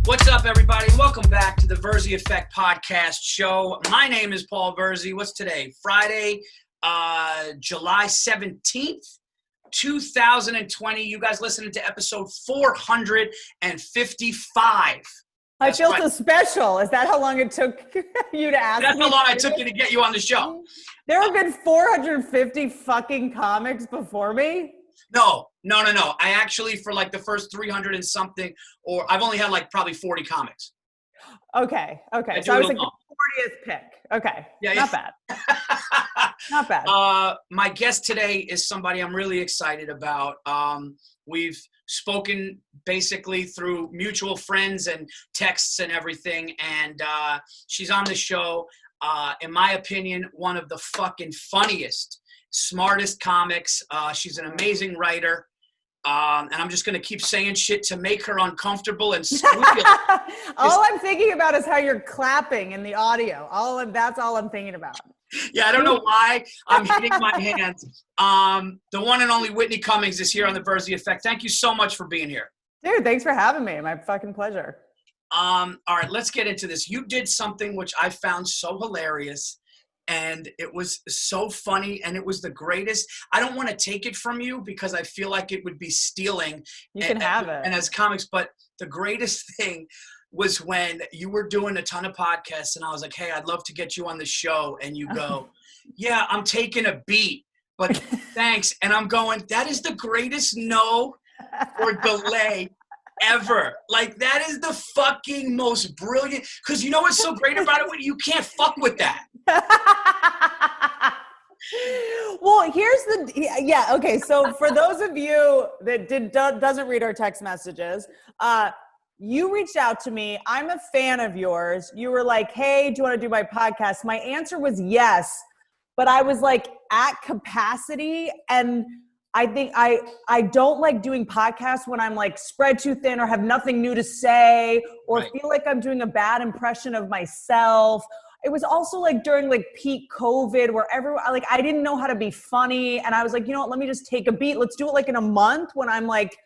What's up, everybody? Welcome back to the Virzi Effect podcast show. My name is Paul Virzi. What's today? Friday, July 17th, 2020. You guys listening to episode 455. I feel so special. Is that how long it took you to ask me? That's how long it took you to get you on the show. There have been 450 fucking comics before me. No. I actually, for like the first 300 and something, or I've only had like probably 40 comics. Okay. So I was like the 40th pick. Okay. Yeah. Not bad. Not bad. My guest today is somebody I'm really excited about. We've spoken basically through mutual friends and texts and everything. And she's on the show. In my opinion, one of the fucking funniest, smartest comics. She's an amazing writer. And I'm just going to keep saying shit to make her uncomfortable and squeal. All I'm thinking about is how you're clapping in the audio. That's all I'm thinking about. Yeah, I don't know why I'm hitting my hands. The one and only Whitney Cummings is here on the Virzi Effect. Thank you so much for being here. Dude, thanks for having me. My fucking pleasure. All right, let's get into this. You did something which I found so hilarious. And it was so funny, and it was the greatest. I don't want to take it from you because I feel like it would be stealing. You can have it. And as comics, but the greatest thing was when you were doing a ton of podcasts, and I was like, hey, I'd love to get you on the show. And you go, yeah, I'm taking a beat, but thanks. And I'm going, that is the greatest no or delay ever. Like, that is the fucking most brilliant, because you know what's so great about it? You can't fuck with that. Well, okay. So for those of you that doesn't read our text messages, you reached out to me. I'm a fan of yours. You were like, hey, do you want to do my podcast? My answer was yes, but I was like at capacity, and I think I don't like doing podcasts when I'm like spread too thin or have nothing new to say or feel like I'm doing a bad impression of myself. It was also like during like peak COVID where everyone, like, I didn't know how to be funny. And I was like, you know what, let me just take a beat. Let's do it like in a month when I'm like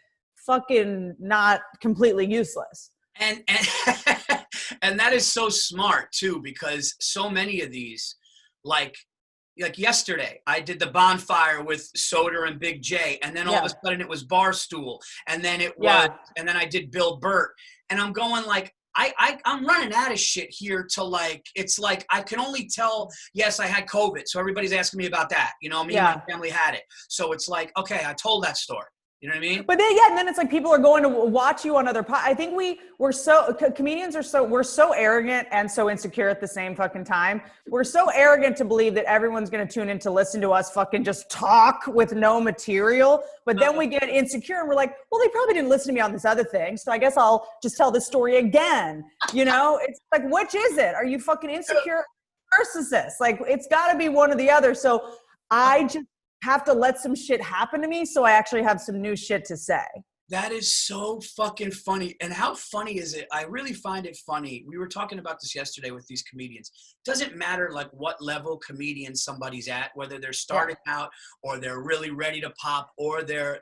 fucking not completely useless. And that is so smart too, because so many of these, like yesterday, I did the bonfire with Soder and Big J, and then all of a sudden it was Barstool, and then it was, and then I did Bill Burt, and I'm going like, I'm running out of shit here to like, it's like, I can only tell, yes, I had COVID. So everybody's asking me about that. You know, me and my family had it. So it's like, okay, I told that story. You know what I mean? But then, and then it's like people are going to watch you on other I think we're so arrogant and so insecure at the same fucking time. We're so arrogant to believe that everyone's going to tune in to listen to us fucking just talk with no material. But then we get insecure and we're like, well, they probably didn't listen to me on this other thing. So I guess I'll just tell this story again. You know, it's like, which is it? Are you fucking insecure or narcissist? Like, it's got to be one or the other. So I just have to let some shit happen to me so I actually have some new shit to say. That is so fucking funny. And how funny is it? I really find it funny. We were talking about this yesterday with these comedians. Doesn't matter like what level comedian somebody's at, whether they're starting out or they're really ready to pop or they're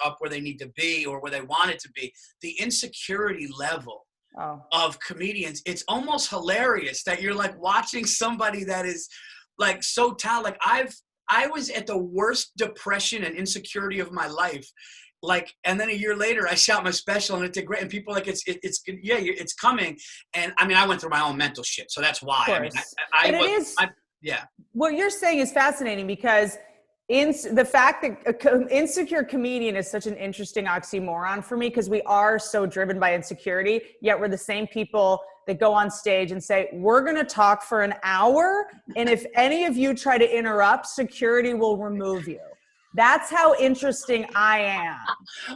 up where they need to be or where they want it to be. The insecurity level of comedians, it's almost hilarious that you're like watching somebody that is like so talented. Like I was at the worst depression and insecurity of my life. Like, and then a year later I shot my special and it did great. And people are like, it's coming. And I mean, I went through my own mental shit. So that's why. I mean, what you're saying is fascinating because the fact that insecure comedian is such an interesting oxymoron for me because we are so driven by insecurity, yet we're the same people that go on stage and say, we're going to talk for an hour. And if any of you try to interrupt, security will remove you. That's how interesting I am.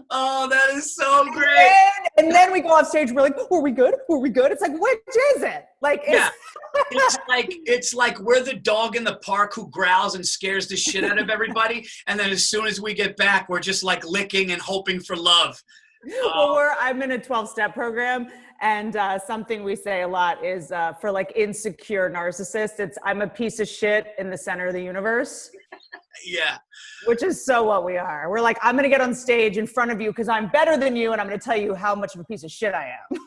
Oh, that is so great. And then we go off stage. We're like, were we good? Were we good? It's like, which is it? Like, it's like we're the dog in the park who growls and scares the shit out of everybody. And then as soon as we get back, we're just like licking and hoping for love. Well, I'm in a 12-step program, and something we say a lot is for like insecure narcissists, it's I'm a piece of shit in the center of the universe. Yeah. Which is so what we are. We're like, I'm going to get on stage in front of you because I'm better than you, and I'm going to tell you how much of a piece of shit I am.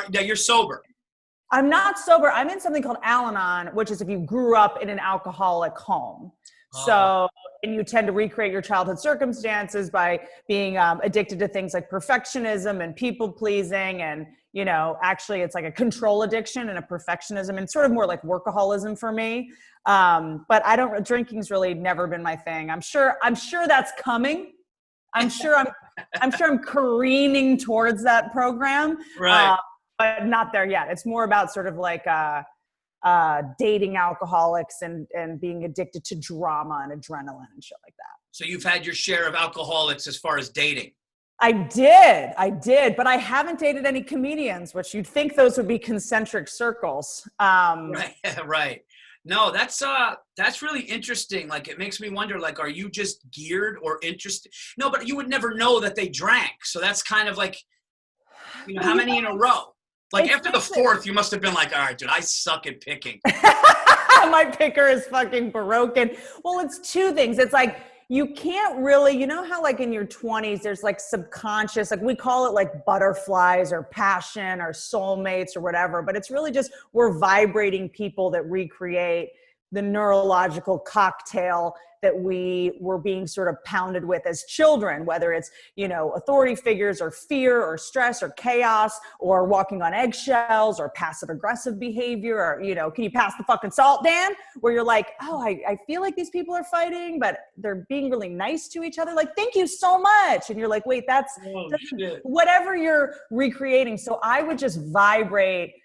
Now you're sober. I'm not sober. I'm in something called Al-Anon, which is if you grew up in an alcoholic home. So, and you tend to recreate your childhood circumstances by being addicted to things like perfectionism and people pleasing. And, you know, actually it's like a control addiction and a perfectionism and sort of more like workaholism for me. But drinking's really never been my thing. I'm sure that's coming. I'm sure I'm careening towards that program. Right. But not there yet. It's more about sort of like, dating alcoholics and being addicted to drama and adrenaline and shit like that. So you've had your share of alcoholics as far as dating. I did, but I haven't dated any comedians, which you'd think those would be concentric circles. Right, right. No, that's really interesting. Like, it makes me wonder, like, are you just geared or interested? No, but you would never know that they drank. So that's kind of like, you know, how many in a row? Like after the fourth, you must have been like, all right, dude, I suck at picking. My picker is fucking broken. Well, it's two things. It's like, you can't really, you know how like in your 20s, there's like subconscious, like we call it like butterflies or passion or soulmates or whatever, but it's really just, we're vibrating people that recreate the neurological cocktail that we were being sort of pounded with as children, whether it's, you know, authority figures or fear or stress or chaos or walking on eggshells or passive aggressive behavior or, you know, can you pass the fucking salt, Dan? Where you're like, oh, I feel like these people are fighting, but they're being really nice to each other. Like, thank you so much. And you're like, wait, that's whatever you're recreating. So I would just vibrate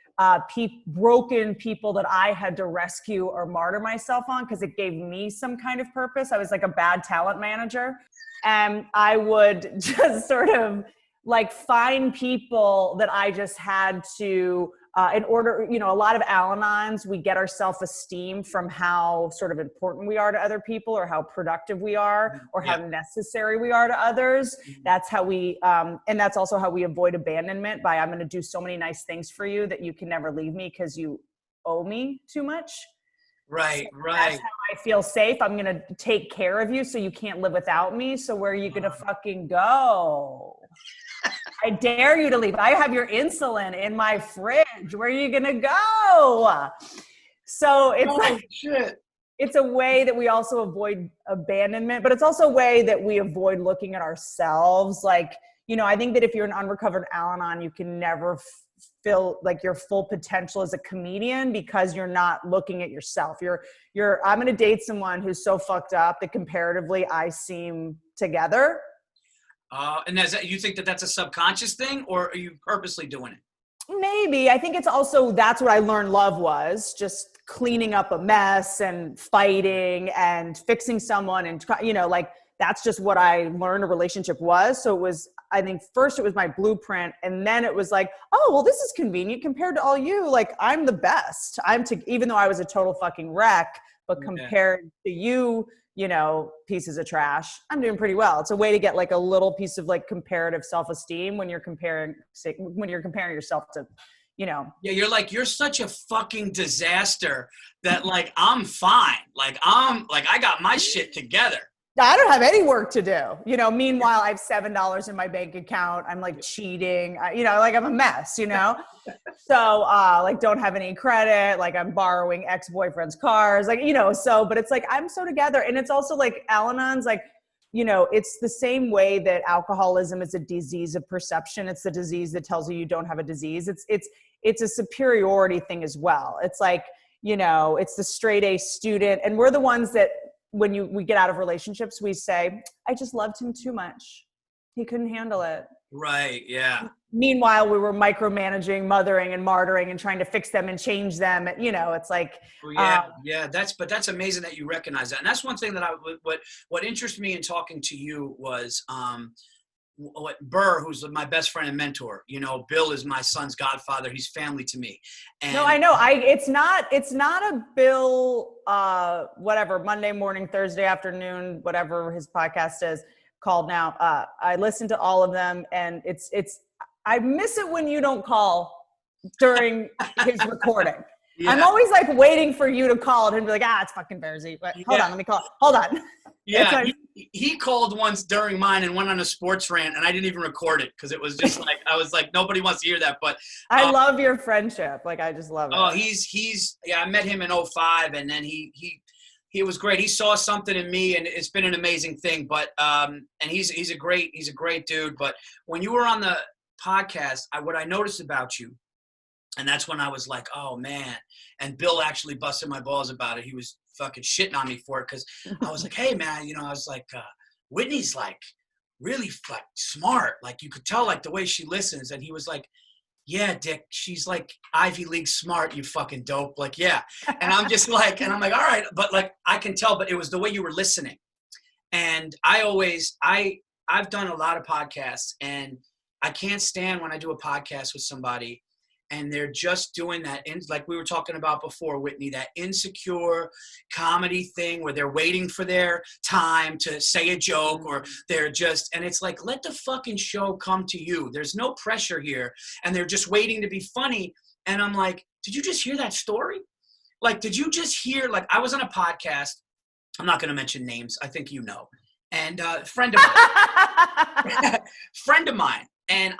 broken people that I had to rescue or martyr myself on because it gave me some kind of purpose. I was like a bad talent manager, and I would just sort of like find people that I just had to, in order, you know, a lot of Al-Anons, we get our self-esteem from how sort of important we are to other people or how productive we are or how necessary we are to others. That's how we, and that's also how we avoid abandonment by, I'm going to do so many nice things for you that you can never leave me because you owe me too much. Right, so right. That's how I feel safe. I'm going to take care of you so you can't live without me. So where are you going to fucking go? I dare you to leave. I have your insulin in my fridge. Where are you going to go? So it's it's a way that we also avoid abandonment, but it's also a way that we avoid looking at ourselves. Like, you know, I think that if you're an unrecovered Al-Anon, you can never feel like your full potential as a comedian because you're not looking at yourself. I'm going to date someone who's so fucked up that comparatively I seem together. And you think that that's a subconscious thing, or are you purposely doing it? Maybe. I think it's also, that's what I learned love was, just cleaning up a mess and fighting and fixing someone. And, you know, like, that's just what I learned a relationship was. So it was, I think first it was my blueprint. And then it was like, oh, well, this is convenient compared to all you. Like, I'm the best. Even though I was a total fucking wreck, but compared to you, you know, pieces of trash, I'm doing pretty well. It's a way to get like a little piece of like comparative self-esteem when you're comparing yourself to, you know. Yeah, you're such a fucking disaster that like, I'm fine. Like, I got my shit together. I don't have any work to do. You know, meanwhile, I have $7 in my bank account. I'm like cheating. You know, like I'm a mess, you know? So like don't have any credit. Like I'm borrowing ex-boyfriend's cars. Like, you know, but it's like, I'm so together. And it's also like Al-Anon's like, you know, it's the same way that alcoholism is a disease of perception. It's the disease that tells you don't have a disease. It's a superiority thing as well. It's like, you know, it's the straight A student. And we're the ones that, when we get out of relationships, we say, I just loved him too much. He couldn't handle it. Right. Yeah. Meanwhile, we were micromanaging, mothering and martyring and trying to fix them and change them. You know, it's like, that's amazing that you recognize that. And that's one thing that what interested me in talking to you was, Burr, who's my best friend and mentor, you know, Bill is my son's godfather. He's family to me. And no, I know. It's not a Bill, whatever, Monday morning, Thursday afternoon, whatever his podcast is called now. I listen to all of them, and I miss it when you don't call during his recording. Yeah. I'm always like waiting for you to call it and be like, it's fucking Virzi. But hold on, let me call. Hold on. Yeah, he called once during mine and went on a sports rant, and I didn't even record it because it was just like I was like, nobody wants to hear that. But I love your friendship. Like, I just love it. Oh, he's I met him in 05, and then he was great. He saw something in me, and it's been an amazing thing. But and he's a great dude. But when you were on the podcast, what I noticed about you. And that's when I was like, oh, man. And Bill actually busted my balls about it. He was fucking shitting on me for it because I was like, hey, man, I was like, Whitney's like really like smart. Like you could tell like the way she listens. And he was like, yeah, Dick, she's like Ivy League smart, you fucking dope. Like, yeah. And I'm just like, and I'm like, all right. But like, I can tell, but it was the way you were listening. And I've done a lot of podcasts, and I can't stand when I do a podcast with somebody and they're just doing that, like we were talking about before, Whitney, that insecure comedy thing where they're waiting for their time to say a joke, or they're just, and it's like, let the fucking show come to you. There's no pressure here, and they're just waiting to be funny. And I'm like, did you just hear that story? Like, did you just hear, like, I was on a podcast, I'm not going to mention names, I think you know, and a friend of mine, and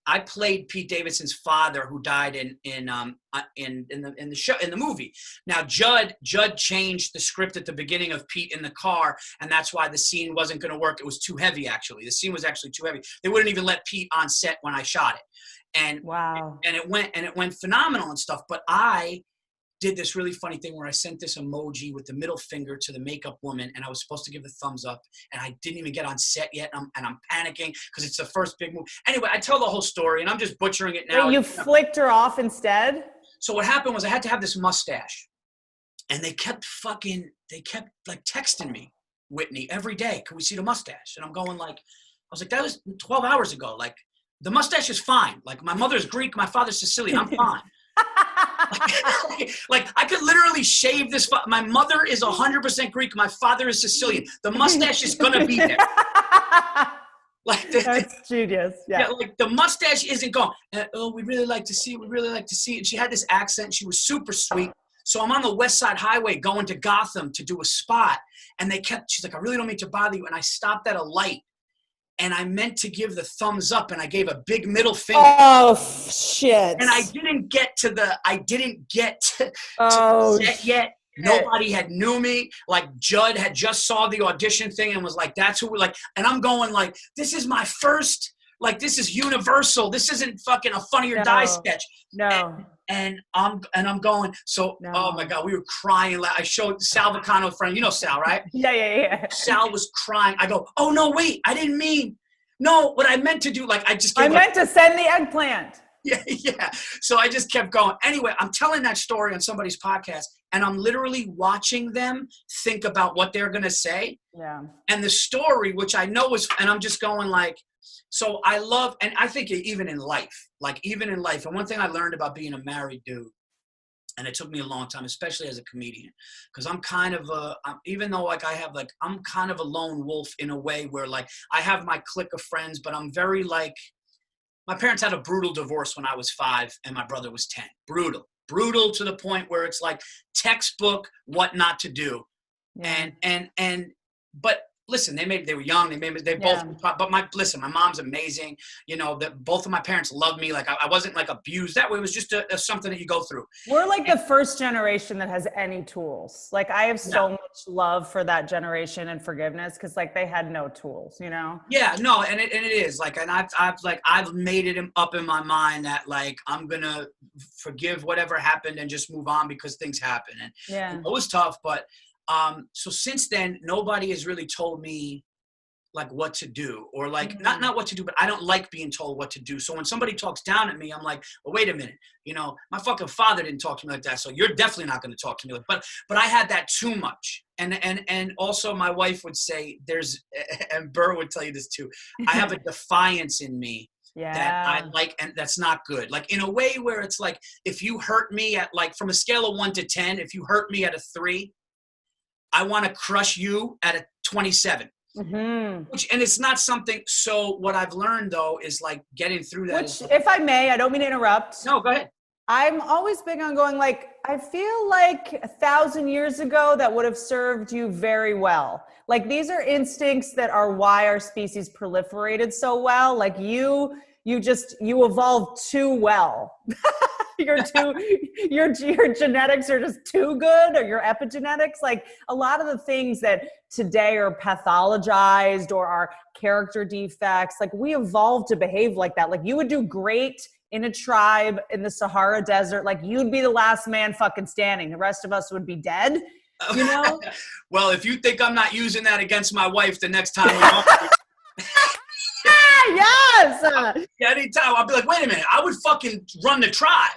I played Pete Davidson's father, who died in the show, in the movie. Now Judd changed the script at the beginning of Pete in the car, and that's why the scene wasn't going to work. It was too heavy. Actually, the scene was actually too heavy. They wouldn't even let Pete on set when I shot it, and wow, and it went phenomenal and stuff. But I did this really funny thing where I sent this emoji with the middle finger to the makeup woman, and I was supposed to give the thumbs up, and I didn't even get on set yet, and I'm panicking because it's the first big move. Anyway, I tell the whole story, and I'm just butchering it now. Wait, you flicked her off instead? So what happened was I had to have this mustache, and they kept like texting me, Whitney, every day, can we see the mustache? And I'm going like, I was like, that was 12 hours ago. Like, the mustache is fine. Like, my mother's Greek, my father's Sicilian. I'm fine. like I could literally shave this. My mother is 100% Greek. My father is Sicilian. The mustache is gonna be there. Like that's genius. Yeah, like the mustache isn't gone. We'd really like to see it. We'd really like to see it. And she had this accent. And she was super sweet. So I'm on the West Side Highway going to Gotham to do a spot, and she's like, I really don't mean to bother you. And I stopped at a light, and I meant to give the thumbs up, and I gave a big middle finger. Oh shit! And I didn't get to set yet. Nobody had knew me. Like, Judd had just saw the audition thing and was like, "That's who we're like." And I'm going like, "This is my first. Like, this is Universal. This isn't fucking a Funny or Die sketch." No. And I'm going, so, no. Oh my God, we were crying. I showed Sal Vacano, friend, you know Sal, right? Yeah. Sal was crying. I go, oh no, wait, I didn't mean, no, what I meant to do, like, I meant to send the eggplant. Yeah. So I just kept going. Anyway, I'm telling that story on somebody's podcast, and I'm literally watching them think about what they're going to say. Yeah. And the story, which I know is, and I'm just going like, so I love, and I think even in life, and one thing I learned about being a married dude, and it took me a long time, especially as a comedian, because I'm kind of even though like I'm kind of a lone wolf in a way where like I have my clique of friends, but I'm very like, my parents had a brutal divorce when I was 5 and my brother was 10. Brutal to the point where it's like textbook what not to do. Yeah. But listen, they were young. They both, but my mom's amazing. You know, that both of my parents loved me. Like I wasn't like abused that way. It was just something that you go through. We're like the first generation that has any tools. Like I have so much love for that generation and forgiveness, because like they had no tools, you know? Yeah, no, and it is like, and I've made it up in my mind that like I'm gonna forgive whatever happened and just move on because things happen. And it was tough, but. So since then, nobody has really told me like what to do, or like not what to do, but I don't like being told what to do. So when somebody talks down at me, I'm like, well, wait a minute, you know, my fucking father didn't talk to me like that. So you're definitely not going to talk to me like, but I had that too much. And also my wife would say and Burr would tell you this too. I have a defiance in me. Yeah. That I like, and that's not good. Like in a way where it's like, if you hurt me at like, from a scale of 1 to 10, if you hurt me at a 3, I want to crush you at a 27. Mm-hmm. And it's not something. So what I've learned though is like getting through that. Which, if I may, I don't mean to interrupt. No, go ahead. I'm always big on going like, I feel like 1,000 years ago that would have served you very well. Like these are instincts that are why our species proliferated so well. Like you evolved too well. Your genetics are just too good, or your epigenetics. Like a lot of the things that today are pathologized or are character defects, like we evolved to behave like that. Like you would do great in a tribe in the Sahara Desert. Like you'd be the last man fucking standing. The rest of us would be dead, you know? Well, if you think I'm not using that against my wife the next time we talk, Yes. anytime I'll be like, wait a minute, I would fucking run the tribe.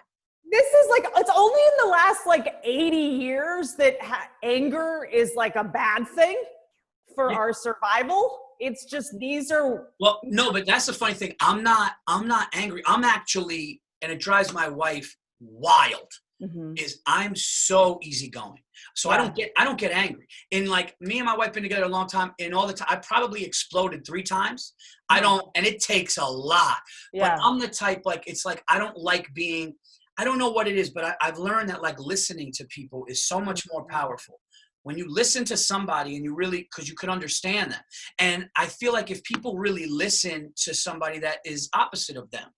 This is like, it's only in the last like 80 years that anger is like a bad thing for our survival. It's just, these are. Well, no, but that's the funny thing. I'm not angry. I'm actually, and it drives my wife wild, is I'm so easygoing. So I don't get angry. And like me and my wife been together a long time, and all the time I probably exploded 3 times. I don't, and it takes a lot. Yeah. But I'm the type, like, it's like I don't like being, I don't know what it is, but I've learned that like listening to people is so much more powerful. When you listen to somebody and you really, because you could understand them. And I feel like if people really listen to somebody that is opposite of them,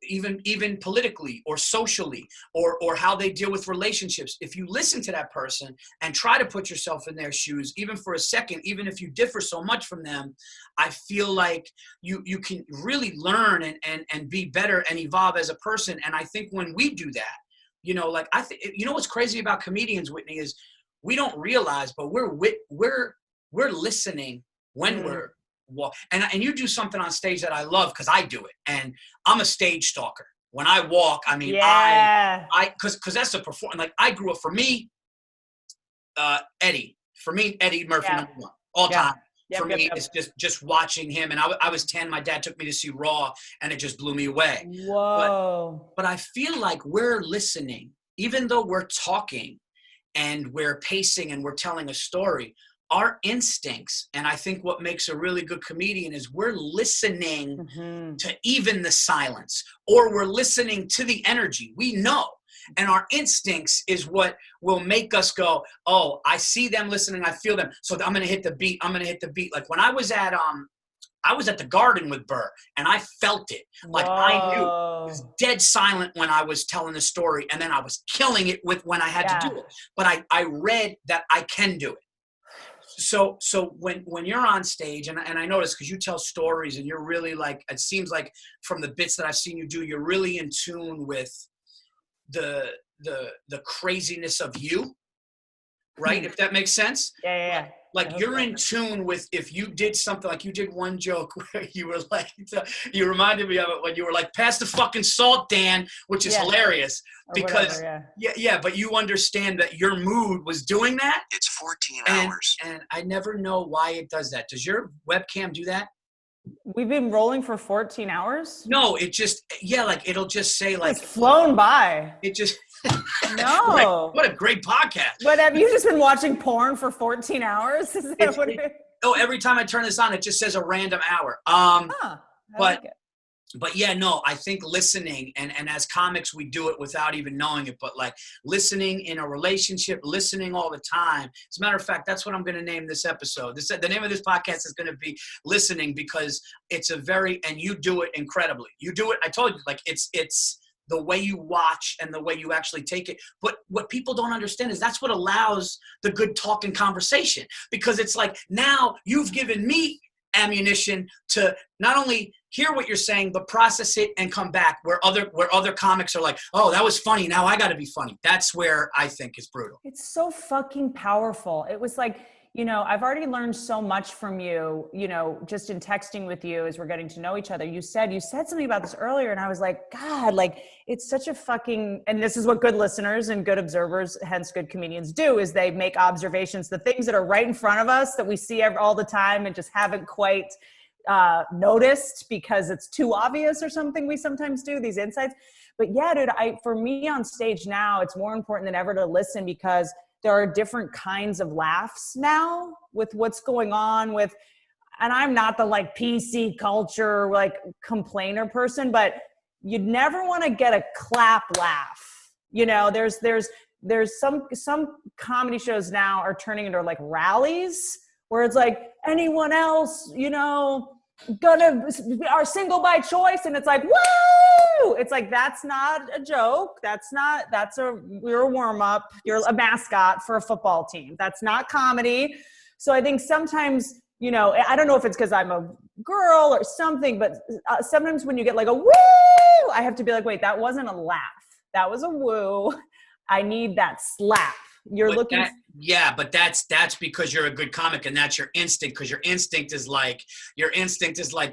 even politically or socially, or how they deal with relationships, if you listen to that person and try to put yourself in their shoes, even for a second, even if you differ so much from them, I feel like you can really learn and be better and evolve as a person. And I think when we do that, you know, like I think, you know, what's crazy about comedians, Whitney, is we don't realize, but we're listening when we're and you do something on stage that I love because I do it, and I'm a stage stalker. When I walk, I mean, I because that's a performance. Like I grew up, for me, Eddie Murphy, number 1 all time. For me, it's just watching him. And I was 10. My dad took me to see Raw, and it just blew me away. Whoa! But I feel like we're listening, even though we're talking and we're pacing and we're telling a story. Our instincts, and I think what makes a really good comedian is we're listening to even the silence, or we're listening to the energy. We know. And our instincts is what will make us go, oh, I see them listening, I feel them, so I'm going to hit the beat. Like when I was at the Garden with Burr, and I felt it. Like I knew it was dead silent when I was telling the story, and then I was killing it when I had to do it. But I read that I can do it. So when you're on stage, and I notice because you tell stories and you're really like, it seems like from the bits that I've seen you do, you're really in tune with the craziness of you, right? If that makes sense. Yeah. Like you're in tune with, if you did something, like you did one joke where you were like, you reminded me of it when you were like, pass the fucking salt, Dan, which is hilarious because but you understand that your mood was doing that. It's 14 hours. And I never know why it does that. Does your webcam do that? We've been rolling for 14 hours? No, it just, like it'll just say like. It's flown by. It just. No. What a great podcast. But have you just been watching porn for 14 hours? Is that what it is? Oh, every time I turn this on, it just says a random hour. But yeah, no, I think listening, and as comics, we do it without even knowing it, but like listening in a relationship, listening all the time. As a matter of fact, that's what I'm going to name this episode. The name of this podcast is going to be Listening, because it's and you do it incredibly. You do it, I told you, like it's the way you watch and the way you actually take it. But what people don't understand is that's what allows the good talk and conversation, because it's like, now you've given me ammunition to not only hear what you're saying, but process it and come back, where other comics are like, oh, that was funny, now I got to be funny. That's where I think is brutal. It's so fucking powerful. It was like, you know, I've already learned so much from you, you know, just in texting with you as we're getting to know each other. You said something about this earlier, and I was like, God, like, it's such a fucking, and this is what good listeners and good observers, hence good comedians, do, is they make observations, the things that are right in front of us that we see all the time and just haven't quite noticed because it's too obvious or something. We sometimes do these insights. But yeah, dude, for me on stage now, it's more important than ever to listen, because there are different kinds of laughs now with what's going on with, and I'm not the like PC culture, like complainer person, but you'd never want to get a clap laugh. You know, there's some comedy shows now are turning into like rallies where it's like, anyone else, you know, are single by choice, and it's like, woo! It's like, that's not a joke. You're a warm up. You're a mascot for a football team. That's not comedy. So I think sometimes, you know, I don't know if it's because I'm a girl or something, but sometimes when you get like a woo, I have to be like, wait, that wasn't a laugh. That was a woo. I need that slap. You're looking. But that's because you're a good comic, and that's your instinct. Because your instinct is like,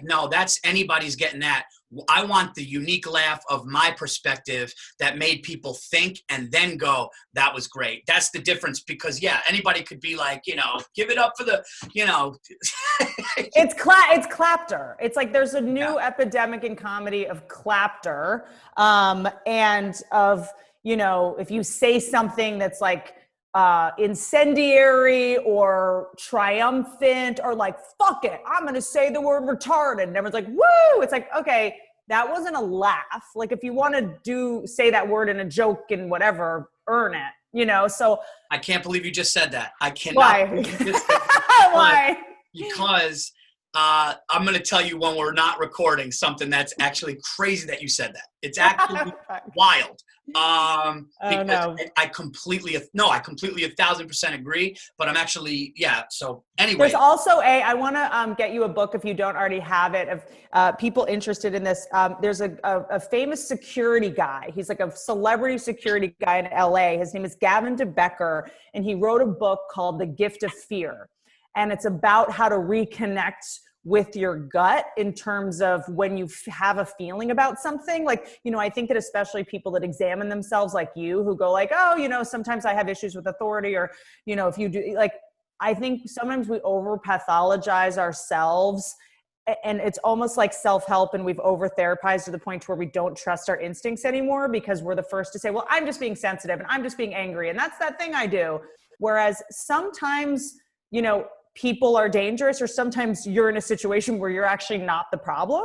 no, that's anybody's getting that. I want the unique laugh of my perspective that made people think and then go, that was great. That's the difference. Because anybody could be like, you know, give it up for the, you know. It's clapter. It's like there's a new epidemic in comedy of clapter, and of, you know, if you say something that's like incendiary or triumphant or like, fuck it, I'm going to say the word retarded. And everyone's like, woo! It's like, okay, that wasn't a laugh. Like, if you want to say that word in a joke and whatever, earn it, you know? So I can't believe you just said that. I cannot. Why? Believe you just said that. Why? Because I'm going to tell you when we're not recording something that's actually crazy that you said that. It's actually wild. Because I completely 1,000% agree, but I'm actually, so anyway. There's also I want to get you a book if you don't already have it, of people interested in this. There's a famous security guy. He's like a celebrity security guy in LA. His name is Gavin DeBecker, and he wrote a book called The Gift of Fear. And it's about how to reconnect with your gut in terms of when you have a feeling about something. Like, you know, I think that especially people that examine themselves like you, who go like, oh, you know, sometimes I have issues with authority, or, you know, if you do, like, I think sometimes we over pathologize ourselves, and it's almost like self-help, and we've over therapized to the point where we don't trust our instincts anymore, because we're the first to say, well, I'm just being sensitive and I'm just being angry, and that's that thing I do. Whereas sometimes, you know, people are dangerous, or sometimes you're in a situation where you're actually not the problem,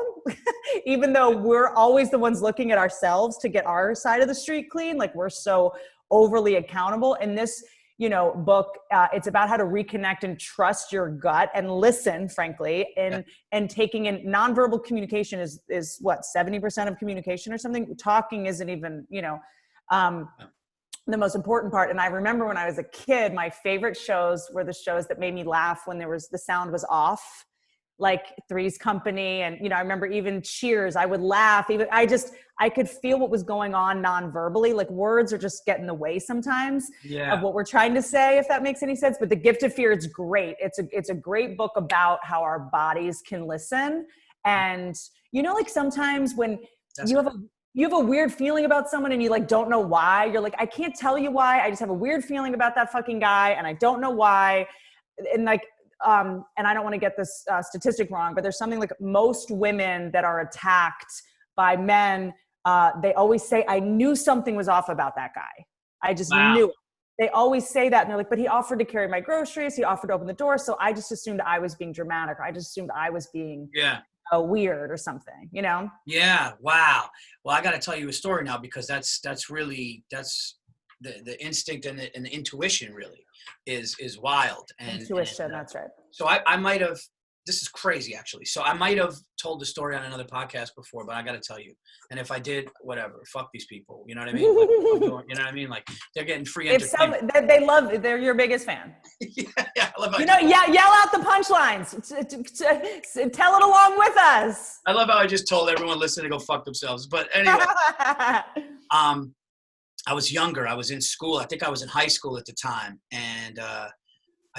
even though we're always the ones looking at ourselves to get our side of the street clean. Like, we're so overly accountable. And this, you know, book, it's about how to reconnect and trust your gut and listen, frankly, and taking in nonverbal communication is what, 70% of communication or something. Talking isn't even, you know, the most important part. And I remember when I was a kid, my favorite shows were the shows that made me laugh when the sound was off, like Three's Company. And, you know, I remember even Cheers, I would laugh. I could feel what was going on non-verbally. Like, words are just get in the way sometimes of what we're trying to say, if that makes any sense. But The Gift of Fear, it's great. It's a great book about how our bodies can listen. And, you know, like sometimes when you have a weird feeling about someone and you like don't know why, you're like, I can't tell you why, I just have a weird feeling about that fucking guy and I don't know why. And like, and I don't want to get this statistic wrong, but there's something like most women that are attacked by men, they always say, I knew something was off about that guy. I just knew it. They always say that, and they're like, but he offered to carry my groceries, he offered to open the door, so I just assumed I was being dramatic, or I just assumed I was being weird or something, you know? Yeah. Wow. Well, I got to tell you a story now, because that's the instinct and the intuition really is wild. And intuition, that's right. So I might have, this is crazy actually. So I might have told the story on another podcast before, but I got to tell you. And if I did, whatever, fuck these people. You know what I mean? Like, you know what I mean? Like, they're getting free entertainment. They're your biggest fan. I love how you know, yell out the punchlines. Tell it along with us. I love how I just told everyone listening to go fuck themselves. But anyway, I was younger. I was in school. I think I was in high school at the time. And I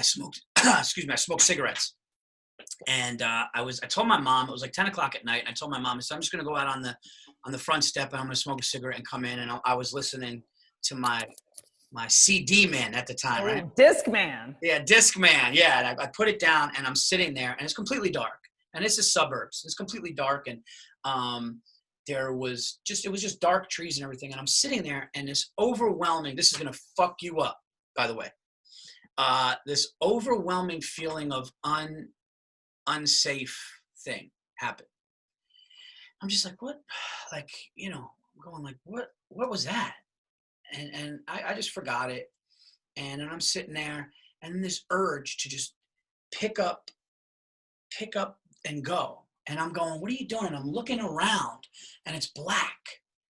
smoked, I smoked cigarettes. And I told my mom, it was like 10 o'clock at night. And I told my mom, I said, I'm just going to go out on the front step and I'm going to smoke a cigarette and come in. And I was listening to my CD man at the time, right? Discman. Yeah, Discman. Yeah. And I put it down and I'm sitting there and it's completely dark. And this is suburbs. It's completely dark. And it was just dark trees and everything. And I'm sitting there and this overwhelming, this is going to fuck you up, by the way. This overwhelming feeling of unsafe thing happened. I'm just like, what? Like, I'm going like, what was that? And I just forgot it. And then I'm sitting there, and then this urge to just pick up and go. And I'm going, what are you doing? And I'm looking around, and it's black.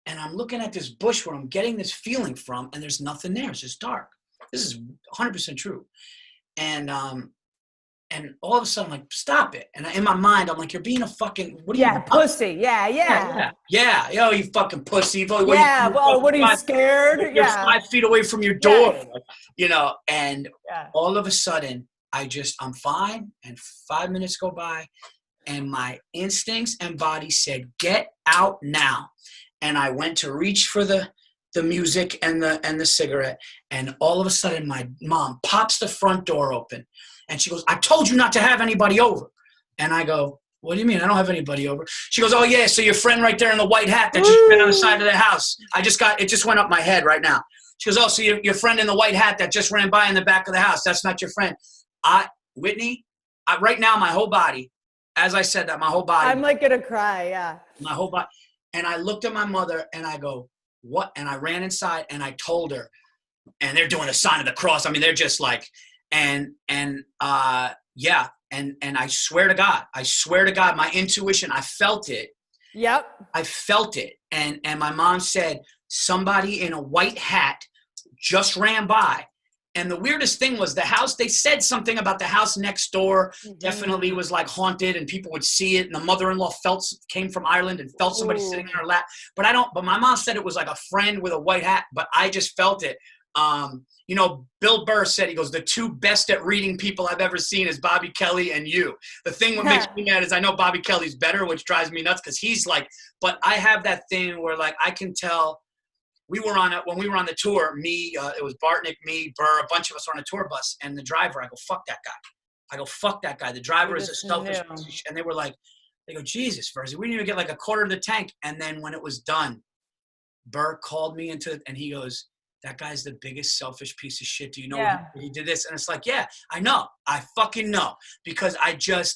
And I'm looking at this bush where I'm getting this feeling from, and there's nothing there. It's just dark. This is 100% true. And all of a sudden, I'm like, stop it. And in my mind, I'm like, you're being a fucking, what are you? Pussy. Yeah. Yo, you fucking pussy. What are you scared? You're 5 feet away from your door, and Yeah. all of a sudden, I'm fine. And 5 minutes go by, and my instincts and body said, get out now. And I went to reach for the music and the cigarette. And all of a sudden, my mom pops the front door open. And she goes, I told you not to have anybody over. And I go, what do you mean? I don't have anybody over. She goes, oh, yeah, so your friend right there in the white hat that just ran on the side of the house. It just went up my head right now. She goes, oh, so your friend in the white hat that just ran by in the back of the house, that's not your friend. Whitney, right now, my whole body, as I said that, my whole body. I'm like going to cry, yeah. My whole body. And I looked at my mother, and I go, what? And I ran inside, and I told her, and they're doing a sign of the cross. I mean, they're just like, and I swear to God, my intuition, I felt it. Yep. I felt it. And my mom said, somebody in a white hat just ran by. And the weirdest thing was the house, they said something about the house next door definitely was like haunted, and people would see it. And the mother-in-law came from Ireland and felt somebody sitting in her lap. But my mom said it was like a friend with a white hat, but I just felt it. Bill Burr said, he goes, the two best at reading people I've ever seen is Bobby Kelly and you. The thing that makes me mad is I know Bobby Kelly's better, which drives me nuts because he's like, but I have that thing where like I can tell. When we were on the tour, it was Bartnick, me, Burr, a bunch of us were on a tour bus, and the driver, I go, fuck that guy. The driver is a selfish piece of shit. And they go, Jesus, Virzi, we didn't even get like a quarter of the tank. And then when it was done, Burr called me and he goes, that guy's the biggest selfish piece of shit. Do you know he did this? And it's like, yeah, I know. I fucking know. Because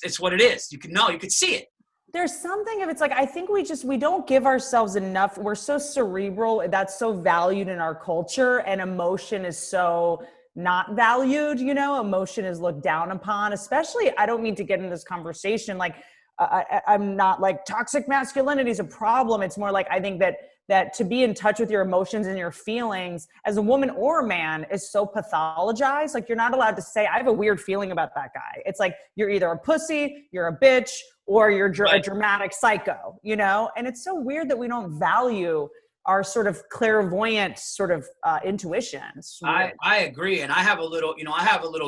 it's what it is. You could see it. There's something of it's like, I think we don't give ourselves enough. We're so cerebral. That's so valued in our culture, and emotion is so not valued. Emotion is looked down upon, especially, I don't mean to get into this conversation. Like, I'm not like toxic masculinity is a problem. It's more like, I think that to be in touch with your emotions and your feelings as a woman or a man is so pathologized. Like, you're not allowed to say, I have a weird feeling about that guy. It's like, you're either a pussy, you're a bitch, or you're a dramatic psycho, And it's so weird that we don't value our sort of clairvoyant sort of intuition. I agree. And I have a little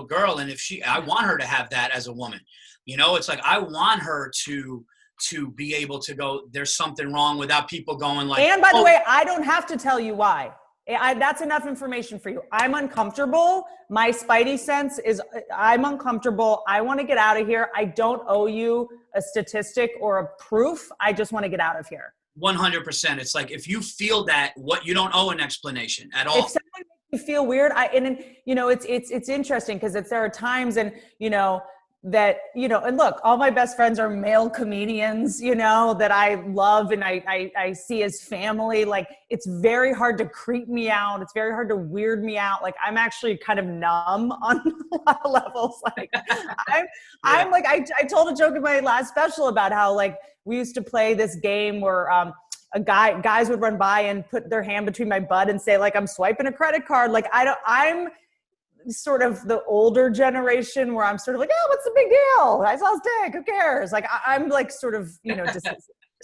girl, and I want her to have that as a woman. It's like, I want her to be able to go, there's something wrong, without people going like, and by the way, I don't have to tell you why. That's enough information for you. I'm uncomfortable. My spidey sense is I'm uncomfortable. I want to get out of here. I don't owe you a statistic or a proof. I just want to get out of here. 100%. It's like, if you feel that, you don't owe an explanation at all. If someone makes you feel weird, it's interesting because there are times that, and look, all my best friends are male comedians, that I love and I see as family. Like, it's very hard to creep me out. It's very hard to weird me out. Like, I'm actually kind of numb on a lot of levels. Like, I'm like, I told a joke in my last special about how, like, we used to play this game where guys would run by and put their hand between my butt and say, like, I'm swiping a credit card. Like, I'm sort of the older generation where I'm sort of like, oh, what's the big deal? I saw his dick. Who cares? Like, I'm like sort of,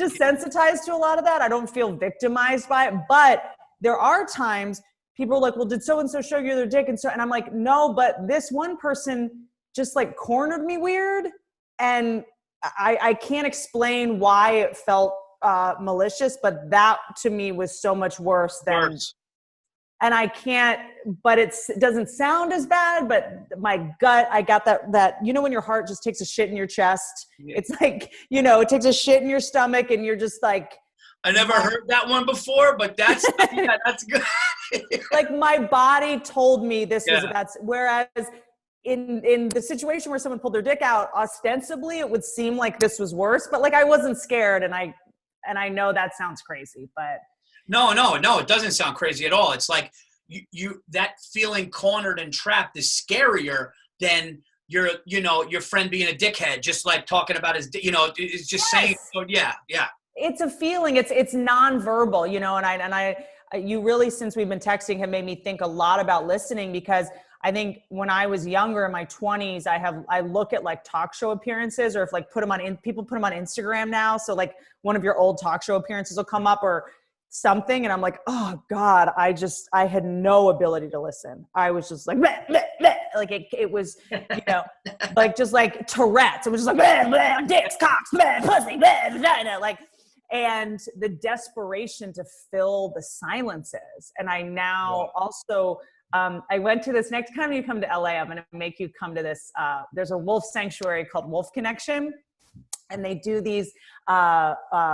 desensitized to a lot of that. I don't feel victimized by it. But there are times people are like, well, did so-and-so show you their dick? And I'm like, no, but this one person just like cornered me weird. And I can't explain why it felt malicious, but that to me was so much worse than... And I can't, but it doesn't sound as bad, but my gut, I got that, when your heart just takes a shit in your chest, It's like, it takes a shit in your stomach and you're just like. I never heard that one before, but that's good. Like, my body told me this was, whereas in the situation where someone pulled their dick out, ostensibly, it would seem like this was worse, but like, I wasn't scared and I and I know that sounds crazy, but No, it doesn't sound crazy at all. It's like you that feeling cornered and trapped is scarier than your friend being a dickhead, just like talking about his, is just saying, oh, yeah. It's a feeling. It's nonverbal, and you really, since we've been texting, have made me think a lot about listening, because I think when I was younger in my 20s, I look at like talk show appearances, or if like people put them on Instagram now. So like one of your old talk show appearances will come up or something. And I'm like, oh God, I had no ability to listen. I was just like, bleh, bleh, bleh. Like it was, like just like Tourette's. It was just like, bleh, bleh, dicks, cocks, bleh, pussy, bleh, vagina, like, and the desperation to fill the silences. And I now also, I went to this, next time you come to LA, I'm going to make you come to this. There's a wolf sanctuary called Wolf Connection. And they do these at-risk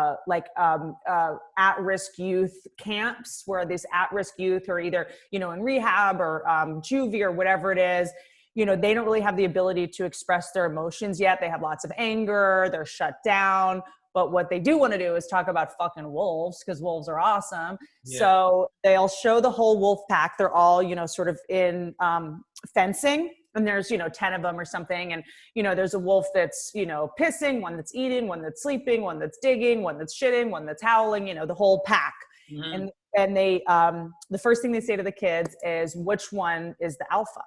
youth camps, where these at-risk youth are either, in rehab or juvie or whatever it is. They don't really have the ability to express their emotions yet. They have lots of anger. They're shut down. But what they do want to do is talk about fucking wolves, because wolves are awesome. Yeah. So they'll show the whole wolf pack. They're all, sort of in fencing. And there's, 10 of them or something. And, there's a wolf that's, pissing, one that's eating, one that's sleeping, one that's digging, one that's shitting, one that's howling, the whole pack. Mm-hmm. And they, the first thing they say to the kids is, which one is the alpha?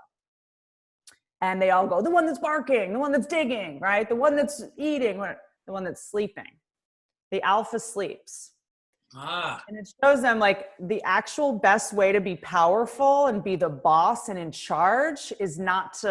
And they all go, the one that's barking, the one that's digging, right? The one that's eating, the one that's sleeping. The alpha sleeps. And it shows them like the actual best way to be powerful and be the boss and in charge is not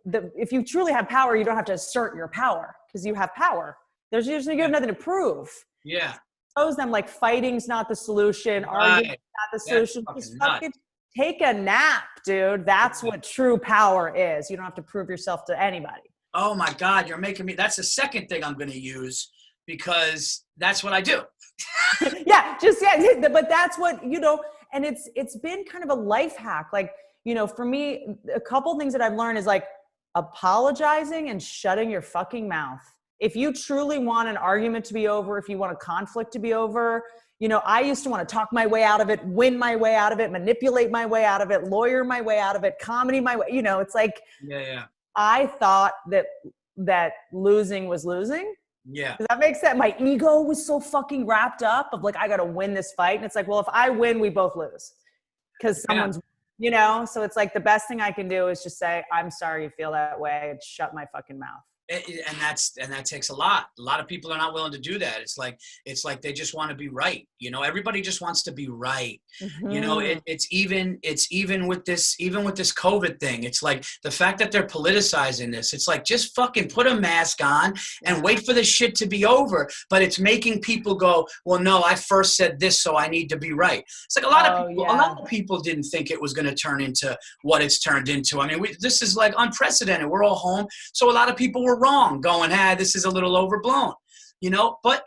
if you truly have power, you don't have to assert your power, because you have power. There's usually, you have nothing to prove. Yeah. It shows them like fighting's not the solution. Arguing's not the solution. Just fucking take a nap, dude. That's what true power is. You don't have to prove yourself to anybody. Oh my God, you're making me, that's the second thing I'm going to use, because that's what I do. But that's what, and it's been kind of a life hack. Like, for me, a couple things that I've learned is like apologizing and shutting your fucking mouth. If you truly want an argument to be over, if you want a conflict to be over, I used to want to talk my way out of it, win my way out of it, manipulate my way out of it, lawyer my way out of it, comedy my way, it's like, I thought that losing was losing. Yeah. Does that make sense? My ego was so fucking wrapped up of like, I got to win this fight. And it's like, well, if I win, we both lose, because someone's, so it's like the best thing I can do is just say, I'm sorry you feel that way, and shut my fucking mouth. And that takes a lot. A lot of people are not willing to do that. It's like they just want to be right. Everybody just wants to be right. Mm-hmm. It's even with this COVID thing. It's like the fact that they're politicizing this. It's like, just fucking put a mask on and wait for the shit to be over. But it's making people go, well, no, I first said this, so I need to be right. It's like a lot of people didn't think it was going to turn into what it's turned into. I mean, this is like unprecedented. We're all home, so a lot of people were wrong, going, this is a little overblown, but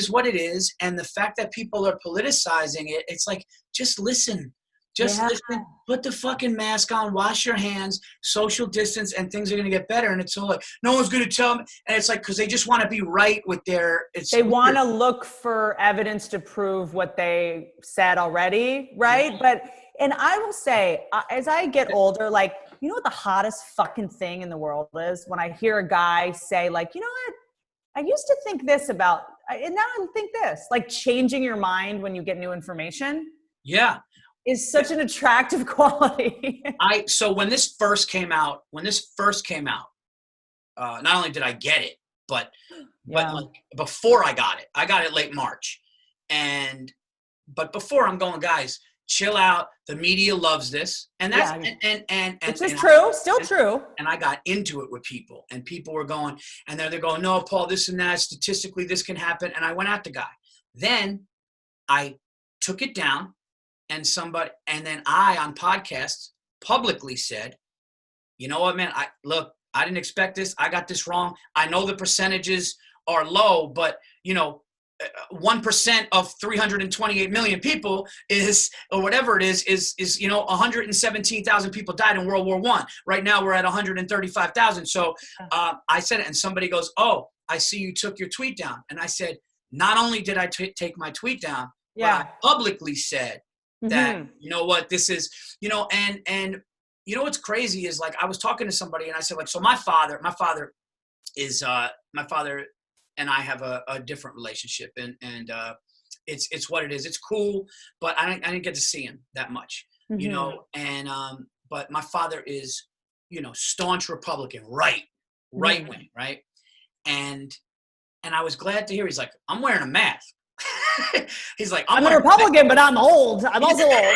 what it is. And the fact that people are politicizing it, it's like, just listen, listen, put the fucking mask on, wash your hands, social distance, and things are going to get better. And it's all like, no one's going to tell me. And it's like, because they just want to be right with they want to look for evidence to prove what they said already. Right. Yeah. And I will say, as I get older, like, what the hottest fucking thing in the world is? When I hear a guy say like, what? I used to think this about, and now I think this, like changing your mind when you get new information. Yeah. Is such an attractive quality. So when this first came out, not only did I get it, but like before I got it late March. But before, I'm going, guys, chill out. The media loves this. And that's, and which is true, still true. And I got into it with people, and people were going, and they're going, no, Paul, this and that, statistically, this can happen. And I went at the guy. Then I took it down, and then I, on podcasts, publicly said, you know what, man, I didn't expect this. I got this wrong. I know the percentages are low, but 1% of 328 million people is, or whatever it is 117,000 people died in World War I. Right now we're at 135,000. So I said it, and somebody goes, oh, I see you took your tweet down. And I said, not only did I take my tweet down, but I publicly said that, you know what, this is, you know, and you know what's crazy is like I was talking to somebody and I said like, so my father and I have a different relationship, and it's what it is. It's cool, but I didn't get to see him that much, you know, and but my father is, you know, staunch Republican, right wing, right, and I was glad to hear he's like, I'm wearing a mask. He's like, I'm a Republican, but I'm old. I'm also old.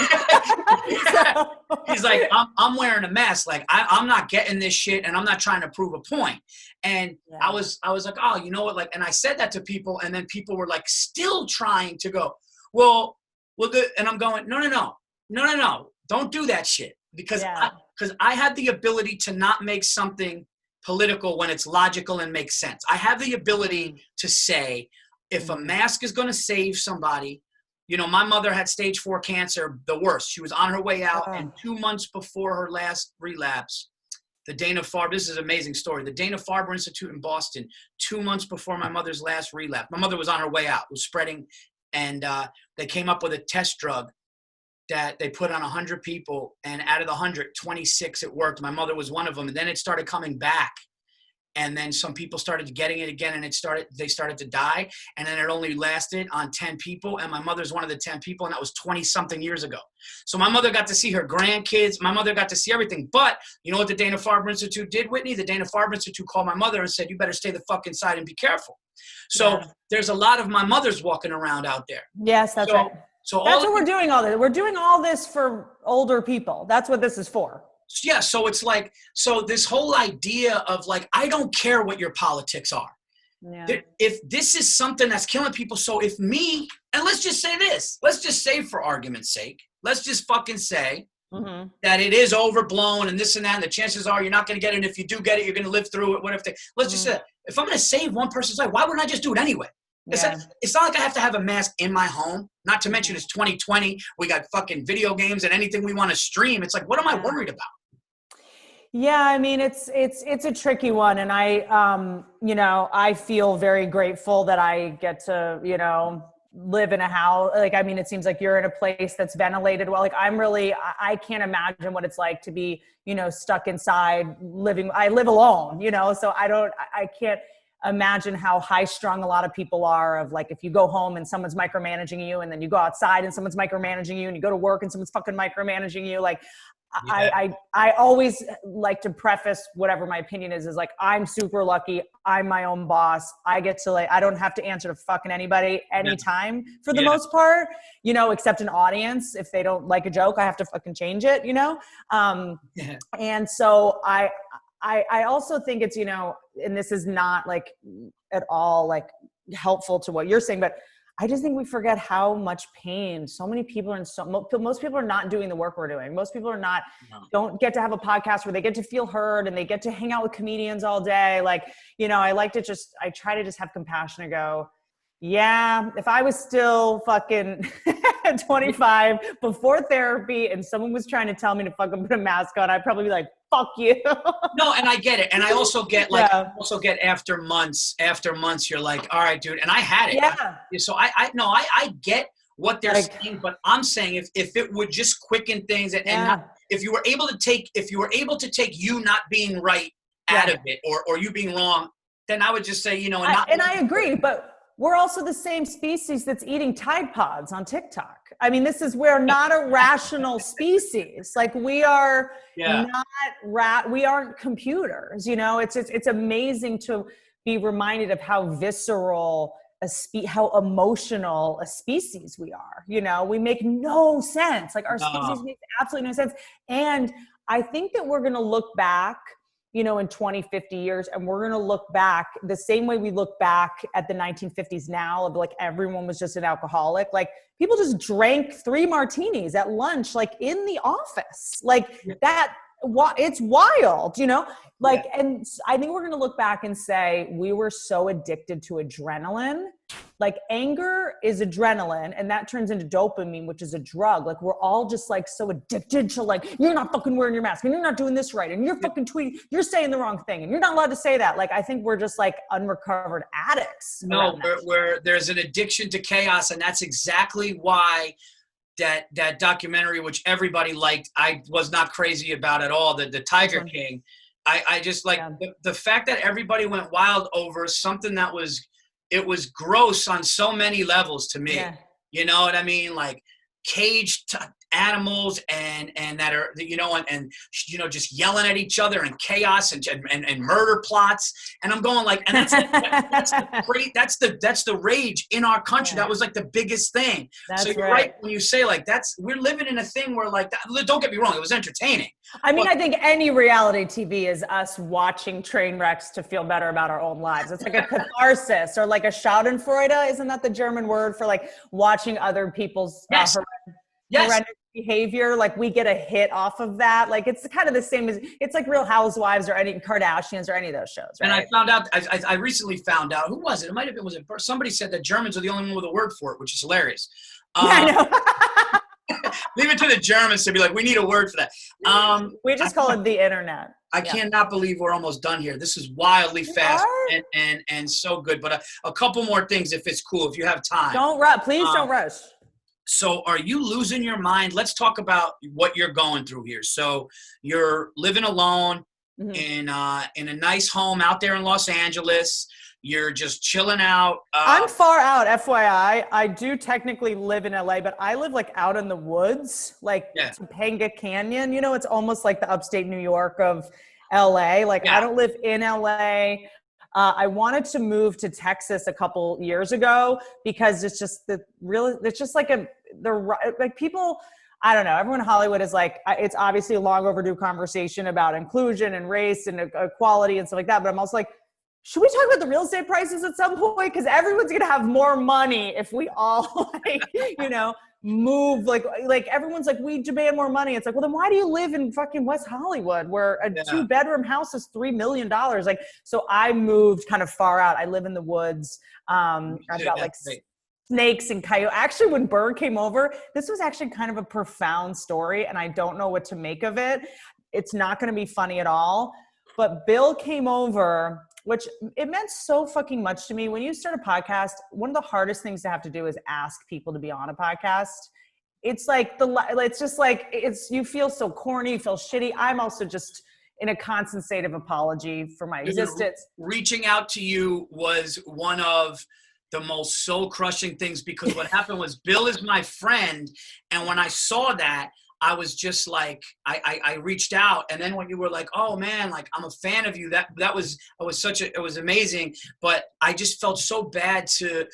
He's like, I'm wearing a mask. Like, I'm not getting this shit, and I'm not trying to prove a point. And I was like, oh, you know what? Like, and I said that to people, and then people were like, still trying to go, well, and I'm going, no, don't do that shit, because I have the ability to not make something political when it's logical and makes sense. I have the ability to say, if a mask is going to save somebody, you know, my mother had stage 4 cancer, the worst. She was on her way out, and 2 months before her last relapse, the Dana-Farber, this is an amazing story, the Dana-Farber Institute in Boston, 2 months before my mother's last relapse, my mother was on her way out, was spreading, and they came up with a test drug that they put on 100 people, and out of the 100, 26 it worked. My mother was one of them, and then it started coming back. And then some people started getting it again, and they started to die. And then it only lasted on 10 people. And my mother's one of the 10 people, and that was 20 something years ago. So my mother got to see her grandkids. My mother got to see everything. But you know what the Dana-Farber Institute did, Whitney? The Dana-Farber Institute called my mother and said, you better stay the fuck inside and be careful. So there's a lot of my mothers walking around out there. Yes, that's right. So that's what we're doing all this. We're doing all this for older people. That's what this is for. Yeah, so it's like, so this whole idea of like, I don't care what your politics are. Yeah. If this is something that's killing people, so if me, and let's just say this, let's just say for argument's sake, let's just fucking say that it is overblown and this and that, and the chances are you're not going to get it. And if you do get it, you're going to live through it. What if let's just say that. If I'm going to save one person's life, why wouldn't I just do it anyway? Yeah. It's not like I have to have a mask in my home, not to mention it's 2020. We got fucking video games and anything we want to stream. It's like, what am I worried about? Yeah, I mean, it's a tricky one. And I, you know, I feel very grateful that I get to, you know, live in a house. Like, I mean, it seems like you're in a place that's ventilated well. Like I can't imagine what it's like to be, you know, stuck inside living. I live alone, you know, so I can't imagine how high strung a lot of people are of like, if you go home and someone's micromanaging you, and then you go outside and someone's micromanaging you, and you go to work and someone's fucking micromanaging you. Like, yeah. I always like to preface whatever my opinion is like, I'm super lucky. I'm my own boss. I get to I don't have to answer to fucking anybody anytime for the most part, you know, except an audience. If they don't like a joke, I have to fucking change it, you know? And so I also think it's, you know, and this is not like at all like helpful to what you're saying, but I just think we forget how much pain so many people are in. Most people are not doing the work we're doing. Most people are don't get to have a podcast where they get to feel heard and they get to hang out with comedians all day. Like, you know, I try to just have compassion and go, yeah, if I was still fucking 25 before therapy and someone was trying to tell me to fucking put a mask on, I'd probably be like, fuck you. No, and I get it. And I also get after months, you're like, all right, dude. And I had it. Yeah. So I get what they're saying, but I'm saying if it would just quicken things and if you were able to take you not being right out of it or you being wrong, then I would just say, you know, I agree, but we're also the same species that's eating Tide Pods on TikTok. I mean, we're not a rational species. Like we are we aren't computers, you know, it's amazing to be reminded of how visceral how emotional a species we are. You know, we make no sense. Like our species makes absolutely no sense. And I think that we're going to look back, you know, in 20, 50 years, and we're going to look back the same way we look back at the 1950s now of like everyone was just an alcoholic. Like people just drank 3 martinis at lunch, like in the office. Like that it's wild, you know, like, and I think we're going to look back and say we were so addicted to adrenaline. Like anger is adrenaline and that turns into dopamine, which is a drug. Like we're all just like so addicted to like, you're not fucking wearing your mask and you're not doing this right. And you're fucking tweeting, you're saying the wrong thing and you're not allowed to say that. Like, I think we're just like unrecovered addicts. No, where there's an addiction to chaos. And that's exactly why that documentary, which everybody liked, I was not crazy about at all. The Tiger King. I just like the fact that everybody went wild over something that it was gross on so many levels to me. Yeah. You know what I mean? Like caged animals and that are, you know, and you know, just yelling at each other and chaos and murder plots. And I'm going like, and that's the rage in our country. Yeah. That was like the biggest thing. That's so you're right when you say like we're living in a thing where like don't get me wrong, it was entertaining. I mean, I think any reality TV is us watching train wrecks to feel better about our own lives. It's like a catharsis or like a Schadenfreude. Isn't that the German word for like watching other people's horrendous behavior? Like we get a hit off of that. Like it's kind of the same as it's like Real Housewives or any Kardashians or any of those shows. Right? And I found out, I recently found out, who was it? It might have been, somebody said that Germans are the only one with a word for it, which is hilarious. I know. Leave it to the Germans to be like, we need a word for that. We just call it the internet. I cannot believe we're almost done here. This is wildly fast and so good. But a couple more things, if it's cool, if you have time. Don't rush. Please don't rush. So are you losing your mind? Let's talk about what you're going through here. So you're living alone in a nice home out there in Los Angeles. You're just chilling out. I'm far out, FYI. I do technically live in LA, but I live like out in the woods, like Topanga Canyon. You know, it's almost like the upstate New York of LA. Like I don't live in LA. I wanted to move to Texas a couple years ago because it's just like people, I don't know. Everyone in Hollywood is like, it's obviously a long overdue conversation about inclusion and race and equality and stuff like that. But I'm also like, should we talk about the real estate prices at some point? Because everyone's going to have more money if we all like, you know, move like everyone's like, we demand more money. It's like, well, then why do you live in fucking West Hollywood where a 2-bedroom house is $3 million? Like, so I moved kind of far out. I live in the woods. I've got like snakes and coyotes. Actually, when Burr came over, this was actually kind of a profound story and I don't know what to make of it. It's not going to be funny at all, but Bill came over, which it meant so fucking much to me. When you start a podcast, one of the hardest things to have to do is ask people to be on a podcast. It's like you feel so corny, you feel shitty. I'm also just in a constant state of apology for my existence. Reaching out to you was one of the most soul crushing things because what happened was Bill is my friend. And when I saw that, I was just like, I reached out. And then when you were like, oh man, like I'm a fan of you, it was amazing. But I just felt so bad to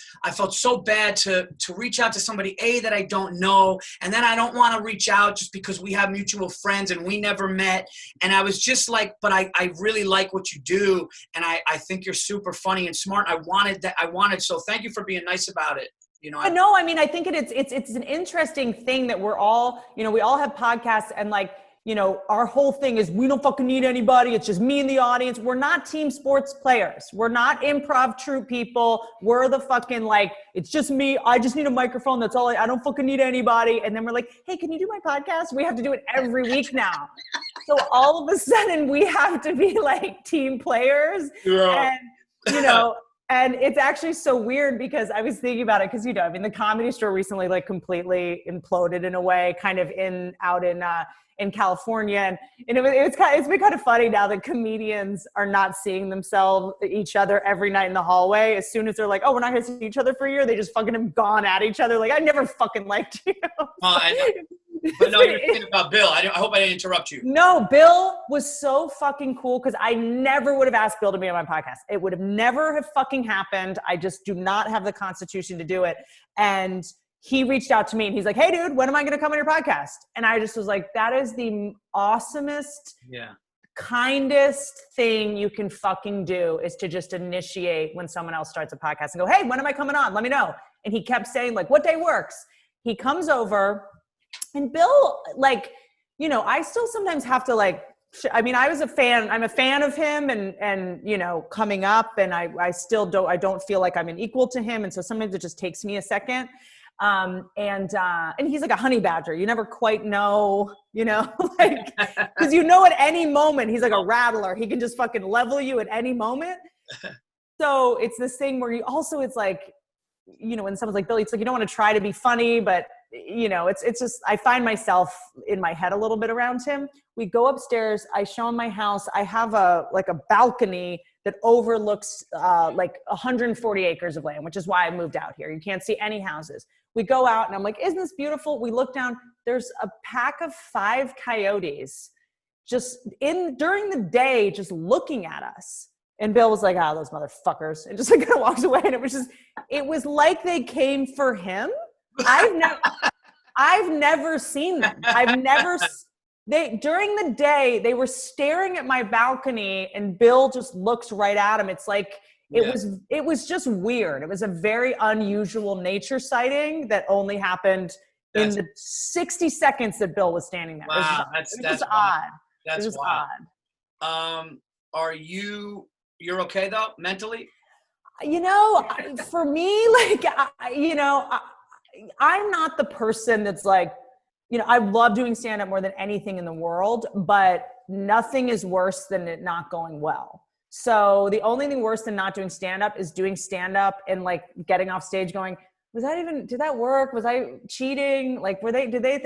reach out to somebody, that I don't know. And then I don't want to reach out just because we have mutual friends and we never met. And I was just like, but I really like what you do. And I think you're super funny and smart. So thank you for being nice about it. You know, I mean, I think it's an interesting thing that we're all, you know, we all have podcasts and like, you know, our whole thing is we don't fucking need anybody. It's just me and the audience. We're not team sports players. We're not improv troupe people. We're the fucking like, it's just me. I just need a microphone. That's all. I don't fucking need anybody. And then we're like, hey, can you do my podcast? We have to do it every week now. So all of a sudden we have to be like team players. Yeah. And, you know, and it's actually so weird because I was thinking about it because, you know, I mean, the Comedy Store recently like completely imploded in a way, kind of out in California. And it's been kind of funny now that comedians are not seeing each other every night in the hallway. As soon as they're like, oh, we're not going to see each other for a year, they just fucking have gone at each other. Like, I never fucking liked you. But no, you're thinking about Bill. I hope I didn't interrupt you. No, Bill was so fucking cool because I never would have asked Bill to be on my podcast. It would have never have fucking happened. I just do not have the constitution to do it. And he reached out to me and he's like, hey, dude, when am I going to come on your podcast? And I just was like, that is the awesomest, kindest thing you can fucking do is to just initiate when someone else starts a podcast and go, hey, when am I coming on? Let me know. And he kept saying like, what day works? He comes over. And Bill, like, you know, I still sometimes have to like I mean, I was a fan. I'm a fan of him, and you know, coming up, and I still don't. I don't feel like I'm an equal to him, and so sometimes it just takes me a second. And he's like a honey badger. You never quite know, you know, like because you know at any moment he's like a rattler. He can just fucking level you at any moment. So it's this thing where it's like, you know, when someone's like, Billy, it's like you don't want to try to be funny, but you know, it's just, I find myself in my head a little bit around him. We go upstairs. I show him my house. I have a balcony that overlooks like 140 acres of land, which is why I moved out here. You can't see any houses. We go out and I'm like, isn't this beautiful? We look down, there's a pack of 5 coyotes just during the day, just looking at us. And Bill was like, those motherfuckers. And just like kind of walks away. And it was like they came for him. I've never seen them. During the day, they were staring at my balcony and Bill just looks right at him. It's like, it was just weird. It was a very unusual nature sighting that only happened in the 60 seconds that Bill was standing there. Wow, it was just odd. That's it was wild. Odd. Are you're okay though, mentally? You know, for me, like, I'm not the person that's like, you know, I love doing stand-up more than anything in the world, but nothing is worse than it not going well. So the only thing worse than not doing stand-up is doing stand-up and like getting off stage going, did that work? Was I cheating? Like, did they,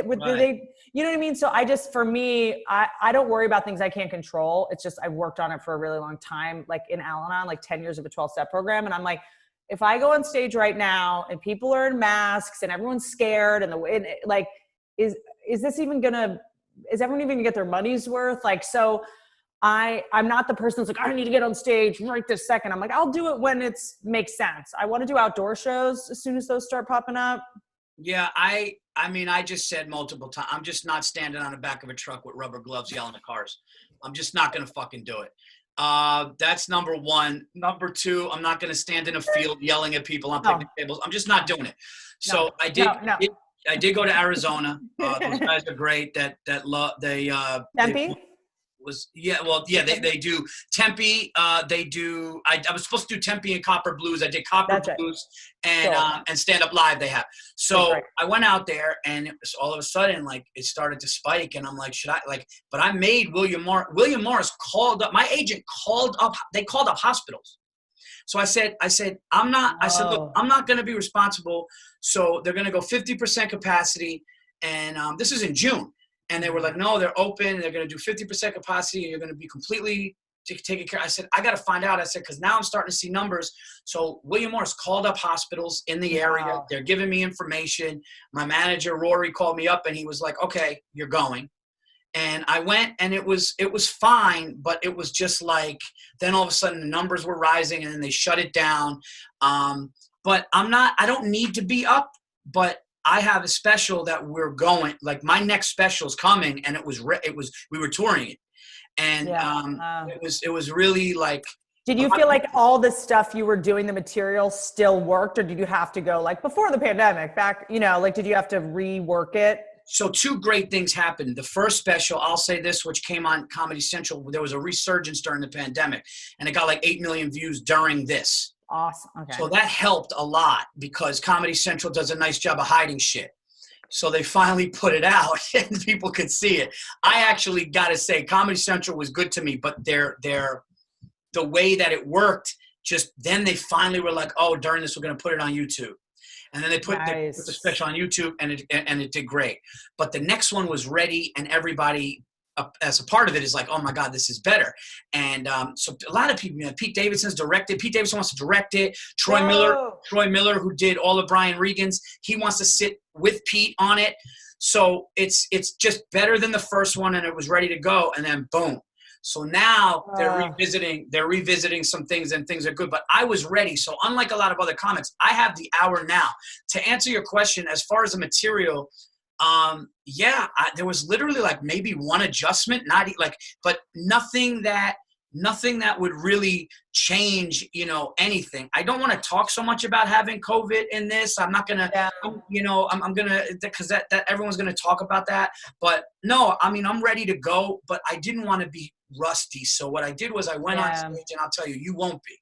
you know what I mean? So for me, I don't worry about things I can't control. It's just, I've worked on it for a really long time, like in Al-Anon, like 10 years of a 12-step program. And I'm like, if I go on stage right now and people are in masks and everyone's scared and is everyone even gonna get their money's worth? Like, so I'm not the person that's like, I need to get on stage right this second. I'm like, I'll do it when it makes sense. I want to do outdoor shows as soon as those start popping up. Yeah, I mean, I just said multiple times, I'm just not standing on the back of a truck with rubber gloves yelling at cars. I'm just not going to fucking do it. That's number one. Number two, I'm not going to stand in a field yelling at people on picnic tables. I'm just not doing it. So I did go to Arizona. Those guys are great. Tempe? They do Tempe. I was supposed to do Tempe and Copper Blues. I did Copper Blues and Stand Up Live they have. So I went out there and all of a sudden like it started to spike and I'm like, but I made William Morris called up, my agent called up, they called up hospitals. So I said, look, I'm not going to be responsible. So they're going to go 50% capacity. And this is in June. And they were like, no, they're open. They're going to do 50% capacity. And you're going to be completely taken care of. I said, I got to find out. I said, because now I'm starting to see numbers. So William Morris called up hospitals in the area. Wow. They're giving me information. My manager, Rory, called me up and he was like, okay, you're going. And I went and it was fine, but it was just like, then all of a sudden the numbers were rising and then they shut it down. But I don't need to be up, but I have a special that we're going, like my next special is coming and we were touring it. And it was really like. Did you feel like all the stuff you were doing, the material still worked, or did you have to go like before the pandemic back, you know, like did you have to rework it? So 2 great things happened. The first special, I'll say this, which came on Comedy Central, there was a resurgence during the pandemic and it got like 8 million views during this. Awesome. Okay. So that helped a lot because Comedy Central does a nice job of hiding shit. So they finally put it out and people could see it. I actually got to say Comedy Central was good to me, but the way that it worked, just then they finally were like, oh, during this, we're going to put it on YouTube. And then they put the special on YouTube and it did great. But the next one was ready and everybody as a part of it is like, oh my God, this is better. And so a lot of people, you know, Pete Davidson's directed. Pete Davidson wants to direct it. Troy Miller, who did all of Brian Regan's, he wants to sit with Pete on it. So it's just better than the first one and it was ready to go. And then boom. So now they're revisiting some things and things are good, but I was ready. So unlike a lot of other comics, I have the hour now. To answer your question, as far as the material, there was literally like maybe one adjustment, but nothing that nothing that would really change, you know, anything. I don't want to talk so much about having COVID in this. I'm not gonna, you know, I'm gonna, because that everyone's gonna talk about that. But no, I mean, I'm ready to go, but I didn't want to be rusty. So what I did was I went on stage, and I'll tell you, you won't be.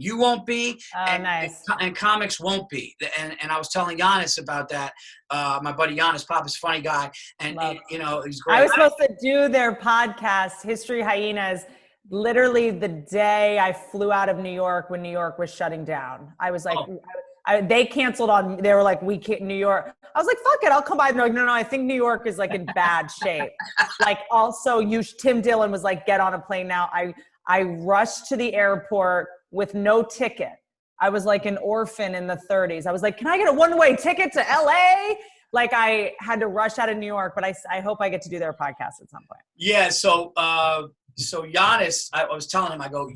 You won't be, and comics won't be. And I was telling Giannis about that. My buddy Giannis, Papa's a funny guy, and you know, he's great. I was supposed to do their podcast, History Hyenas, literally the day I flew out of New York when New York was shutting down. I was like, they canceled on. They were like, we can't, New York. I was like, fuck it, I'll come by. And they're like, no, I think New York is like in bad shape. Like, also, Tim Dillon was like, get on a plane now. I rushed to the airport with no ticket. I was like an orphan in the 30s. I was like, can I get a one-way ticket to LA? Like, I had to rush out of New York, but I hope I get to do their podcast at some point. Yeah. So Giannis, I was telling him, I go,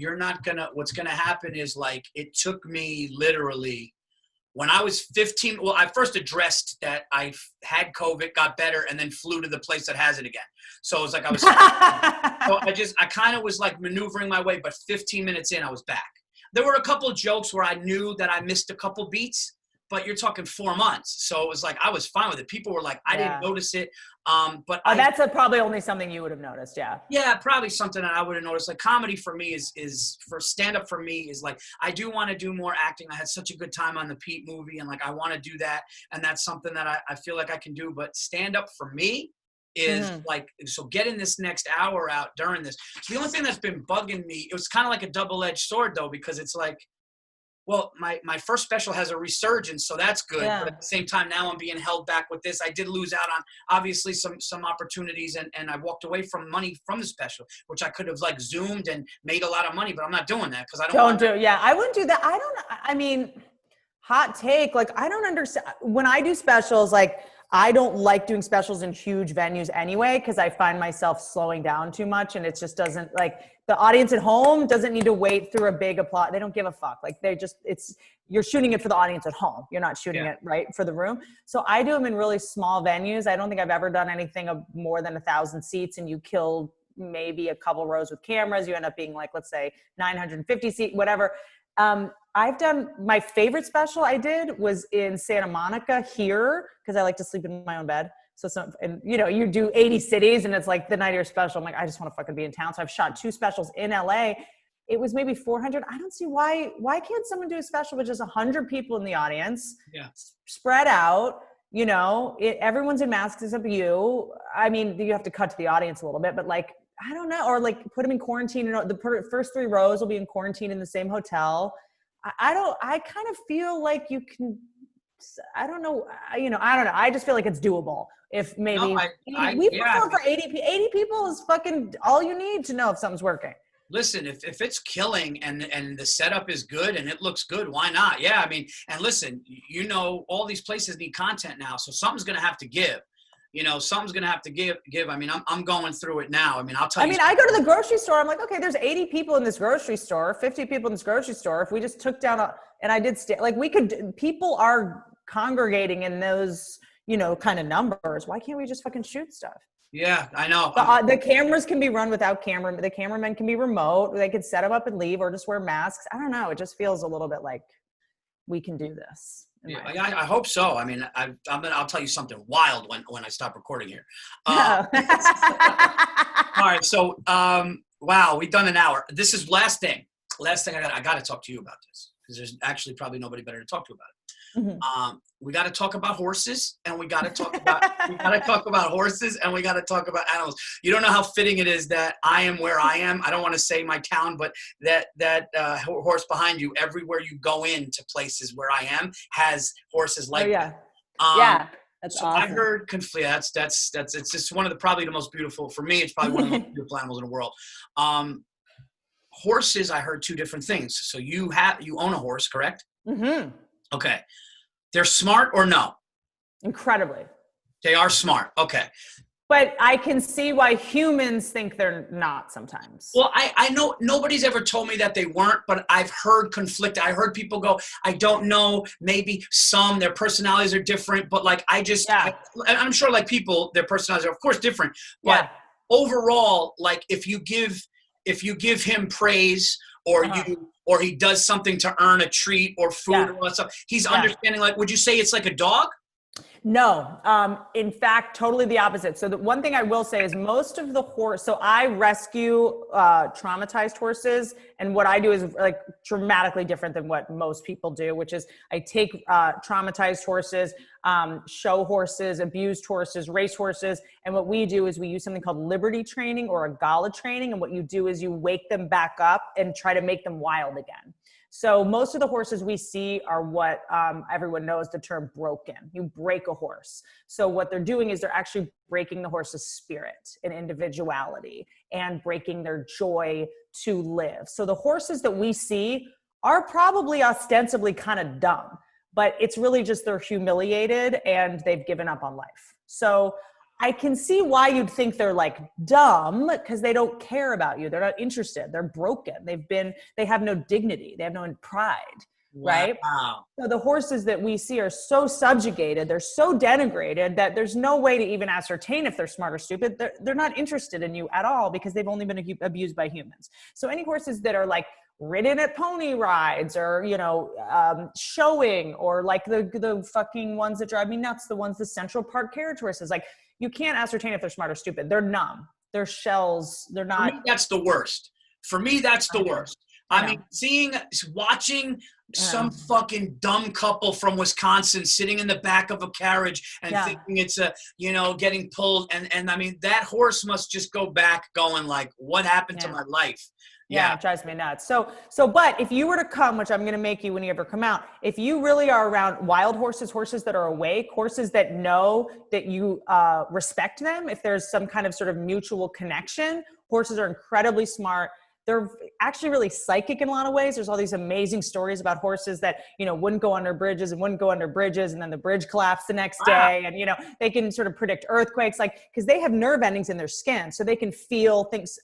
what's going to happen is, like, it took me literally when I was 15. Well, I first addressed that I had COVID, got better, and then flew to the place that has it again. So it was like, so I kind of was like maneuvering my way, but 15 minutes in, I was back. There were a couple of jokes where I knew that I missed a couple beats, but you're talking 4 months. So it was like, I was fine with it. People were like, I didn't notice it. But that's probably only something you would have noticed. Yeah. Yeah, probably something that I would have noticed. Like, comedy for me is for stand-up for me is like, I do want to do more acting. I had such a good time on the Pete movie, and like, I want to do that. And that's something that I feel like I can do. But stand-up for me is like, so getting this next hour out during this. So the only thing that's been bugging me, it was kind of like a double-edged sword though, because it's like, well, my first special has a resurgence, so that's good. Yeah. But at the same time, now I'm being held back with this. I did lose out on obviously some opportunities, and I walked away from money from the special, which I could have like Zoomed and made a lot of money, but I'm not doing that because I don't do. Yeah, I wouldn't do that. I mean, hot take. Like, I don't understand when I do specials. Like, I don't like doing specials in huge venues anyway, because I find myself slowing down too much, and it just doesn't, like, the audience at home doesn't need to wait through a big applause. They don't give a fuck. Like, you're shooting it for the audience at home. You're not shooting it right for the room. So I do them in really small venues. I don't think I've ever done anything of more than 1,000 seats, and you kill maybe a couple rows with cameras. You end up being like, let's say 950 seat, whatever. I've done, my favorite special I did was in Santa Monica here, because I like to sleep in my own bed. And you know, you do 80 cities and it's like the night of your special. I'm like, I just want to fucking be in town. So I've shot 2 specials in LA. It was maybe 400. I don't see why can't someone do a special with just 100 people in the audience, spread out, you know, everyone's in masks except you. I mean, you have to cut to the audience a little bit, but like, I don't know, or like put them in quarantine. And the first 3 rows will be in quarantine in the same hotel. I kind of feel like you can, I don't know. I just feel like it's doable. If maybe we perform for 80 people is fucking all you need to know if something's working. Listen, if it's killing and the setup is good and it looks good, why not? Yeah, I mean, and listen, you know, all these places need content now, so something's going to have to give. You know, something's going to have to give. I mean, I'm going through it now. I mean, I'll tell you. I mean, I go to the grocery store. I'm like, okay, there's 80 people in this grocery store, 50 people in this grocery store. If we just took down and I did people are congregating in those, you know, kind of numbers. Why can't we just fucking shoot stuff? Yeah, I know. The cameras can be run without camera. The cameramen can be remote. They could set them up and leave or just wear masks. I don't know. It just feels a little bit like we can do this. Yeah, I hope so. I mean, I'll tell you something wild when I stop recording here. All right. So, wow, we've done an hour. This is last thing I got to talk to you about this, because there's actually probably nobody better to talk to about it. Mm-hmm. We got to talk about horses, and we got to talk about horses, and we got to talk about animals. You don't know how fitting it is that I am where I am. I don't want to say my town, but that horse behind you, everywhere you go into places where I am, has horses like that. Yeah. That's so awesome. I heard that's it's just one of probably the most beautiful, for me, it's probably one of the most beautiful animals in the world. Horses, I heard 2 different things. So you own a horse, correct? Mm-hmm. Okay. They're smart or no? Incredibly. They are smart. Okay. But I can see why humans think they're not sometimes. Well, I know nobody's ever told me that they weren't, but I've heard conflict. I heard people go, I don't know, maybe their personalities are different, but like, I'm sure like people, their personalities are of course different, but overall, like if you give if you give him praise or or he does something to earn a treat or food or all that stuff, he's understanding. Like, would you say it's like a dog? No, in fact, totally the opposite. So the one thing I will say is most of the so I rescue traumatized horses, and what I do is like dramatically different than what most people do, which is I take traumatized horses, show horses, abused horses, race horses, and what we do is we use something called liberty training or a gala training, and what you do is you wake them back up and try to make them wild again. So most of the horses we see are what everyone knows the term broken. You break a horse. So what they're doing is they're actually breaking the horse's spirit and individuality and breaking their joy to live. So the horses that we see are probably ostensibly kind of dumb, but it's really just they're humiliated and they've given up on life. So I can see why you'd think they're like dumb, because they don't care about you. They're not interested. They're broken. They have no dignity. They have no pride. Right? Wow. So the horses that we see are so subjugated, they're so denigrated that there's no way to even ascertain if they're smart or stupid. They're not interested in you at all because they've only been abused by humans. So any horses that are like ridden at pony rides or, showing, or like the fucking ones that drive me nuts, the Central Park carriage horses, like you can't ascertain if they're smart or stupid. They're numb. They're shells. They're not. For me, that's the worst. For me, that's the worst. I mean, watching some fucking dumb couple from Wisconsin sitting in the back of a carriage and thinking it's getting pulled. And I mean, that horse must just go back going like, what happened to my life? Yeah, it drives me nuts. So, but if you were to come, which I'm going to make you when you ever come out, if you really are around wild horses, horses that are awake, horses that know that you respect them, if there's some kind of sort of mutual connection, horses are incredibly smart. They're actually really psychic in a lot of ways. There's all these amazing stories about horses that, wouldn't go under bridges and then the bridge collapsed the next day. And, they can sort of predict earthquakes, because they have nerve endings in their skin. So they can feel things,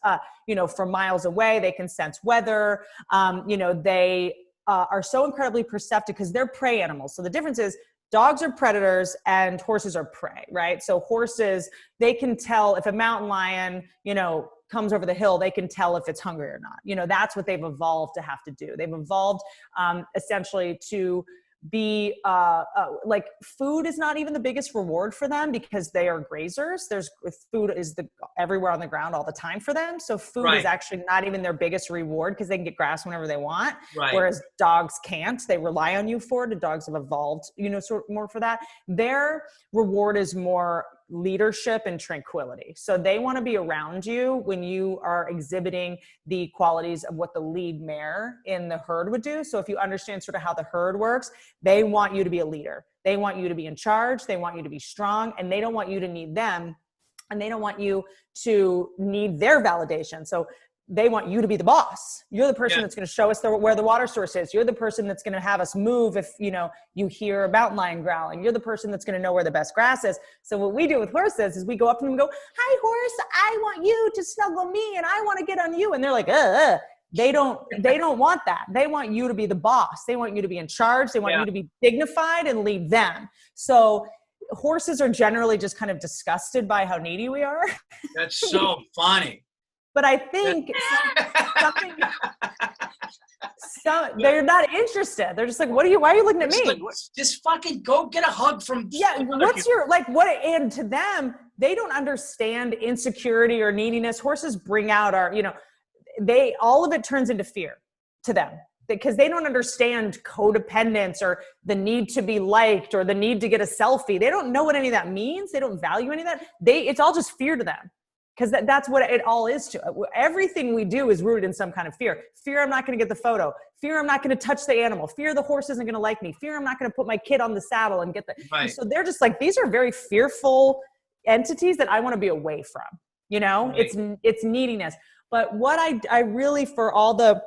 from miles away. They can sense weather. They are so incredibly perceptive because they're prey animals. So the difference is dogs are predators and horses are prey, right? So horses, they can tell if a mountain lion, comes over the hill, they can tell if it's hungry or not. That's what they've evolved to have to do. They've evolved essentially to be food is not even the biggest reward for them because they are grazers. Food is everywhere on the ground all the time for them. So food is actually not even their biggest reward because they can get grass whenever they want. Right. Whereas dogs can't. They rely on you for it. The dogs have evolved, more for that. Their reward is more leadership and tranquility. So they want to be around you when you are exhibiting the qualities of what the lead mare in the herd would do. So if you understand sort of how the herd works, they want you to be a leader. They want you to be in charge. They want you to be strong, and they don't want you to need them, and they don't want you to need their validation. So they want you to be the boss. You're the person that's going to show us where the water source is. You're the person that's going to have us move if, you hear a mountain lion growling. You're the person that's going to know where the best grass is. So what we do with horses is we go up to them and go, "Hi, horse, I want you to snuggle me and I want to get on you." And they're like, They don't want that. They want you to be the boss. They want you to be in charge. They want you to be dignified and lead them. So horses are generally just kind of disgusted by how needy we are. That's so funny. But I think they're not interested. They're just like, why are you looking at me? Like, just fucking go get a hug from. And to them, they don't understand insecurity or neediness. Horses bring out all of it turns into fear to them because they don't understand codependence or the need to be liked or the need to get a selfie. They don't know what any of that means. They don't value any of that. It's all just fear to them. Because that's what it all is to everything we do is rooted in some kind of fear. Fear I'm not going to get the photo. Fear I'm not going to touch the animal. Fear the horse isn't going to like me. Fear I'm not going to put my kid on the saddle and get the. Right. So they're just like, these are very fearful entities that I want to be away from. Right. It's neediness. But what I really, for all the,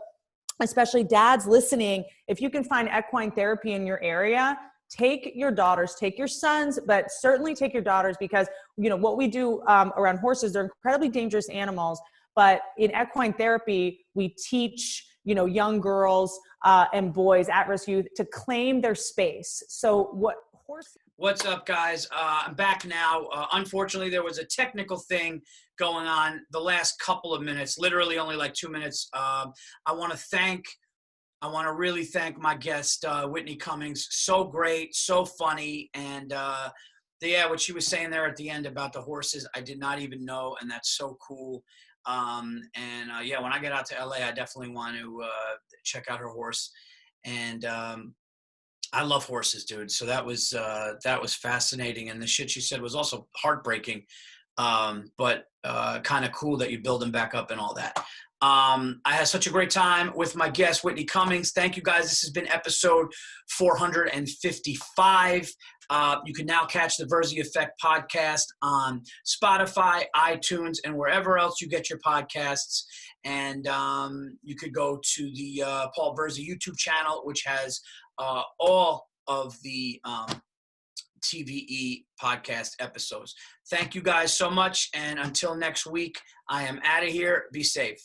especially dads listening, if you can find equine therapy in your area, take your daughters, take your sons, but certainly take your daughters because, what we do around horses, they're incredibly dangerous animals. But in equine therapy, we teach, young girls and boys, at-risk youth, to claim their space. So what horse. What's up, guys? I'm back now. Unfortunately, there was a technical thing going on the last couple of minutes, literally only like 2 minutes. I want to really thank my guest, Whitney Cummings. So great, so funny. And yeah, what she was saying there at the end about the horses, I did not even know. And that's so cool. Yeah, when I get out to LA, I definitely want to check out her horse. And I love horses, dude. So that was fascinating. And the shit she said was also heartbreaking, but kind of cool that you build them back up and all that. I had such a great time with my guest, Whitney Cummings. Thank you, guys. This has been episode 455. You can now catch the Virzi Effect podcast on Spotify, iTunes, and wherever else you get your podcasts. And you could go to the Paul Virzi YouTube channel, which has all of the TVE podcast episodes. Thank you guys so much. And until next week, I am out of here. Be safe.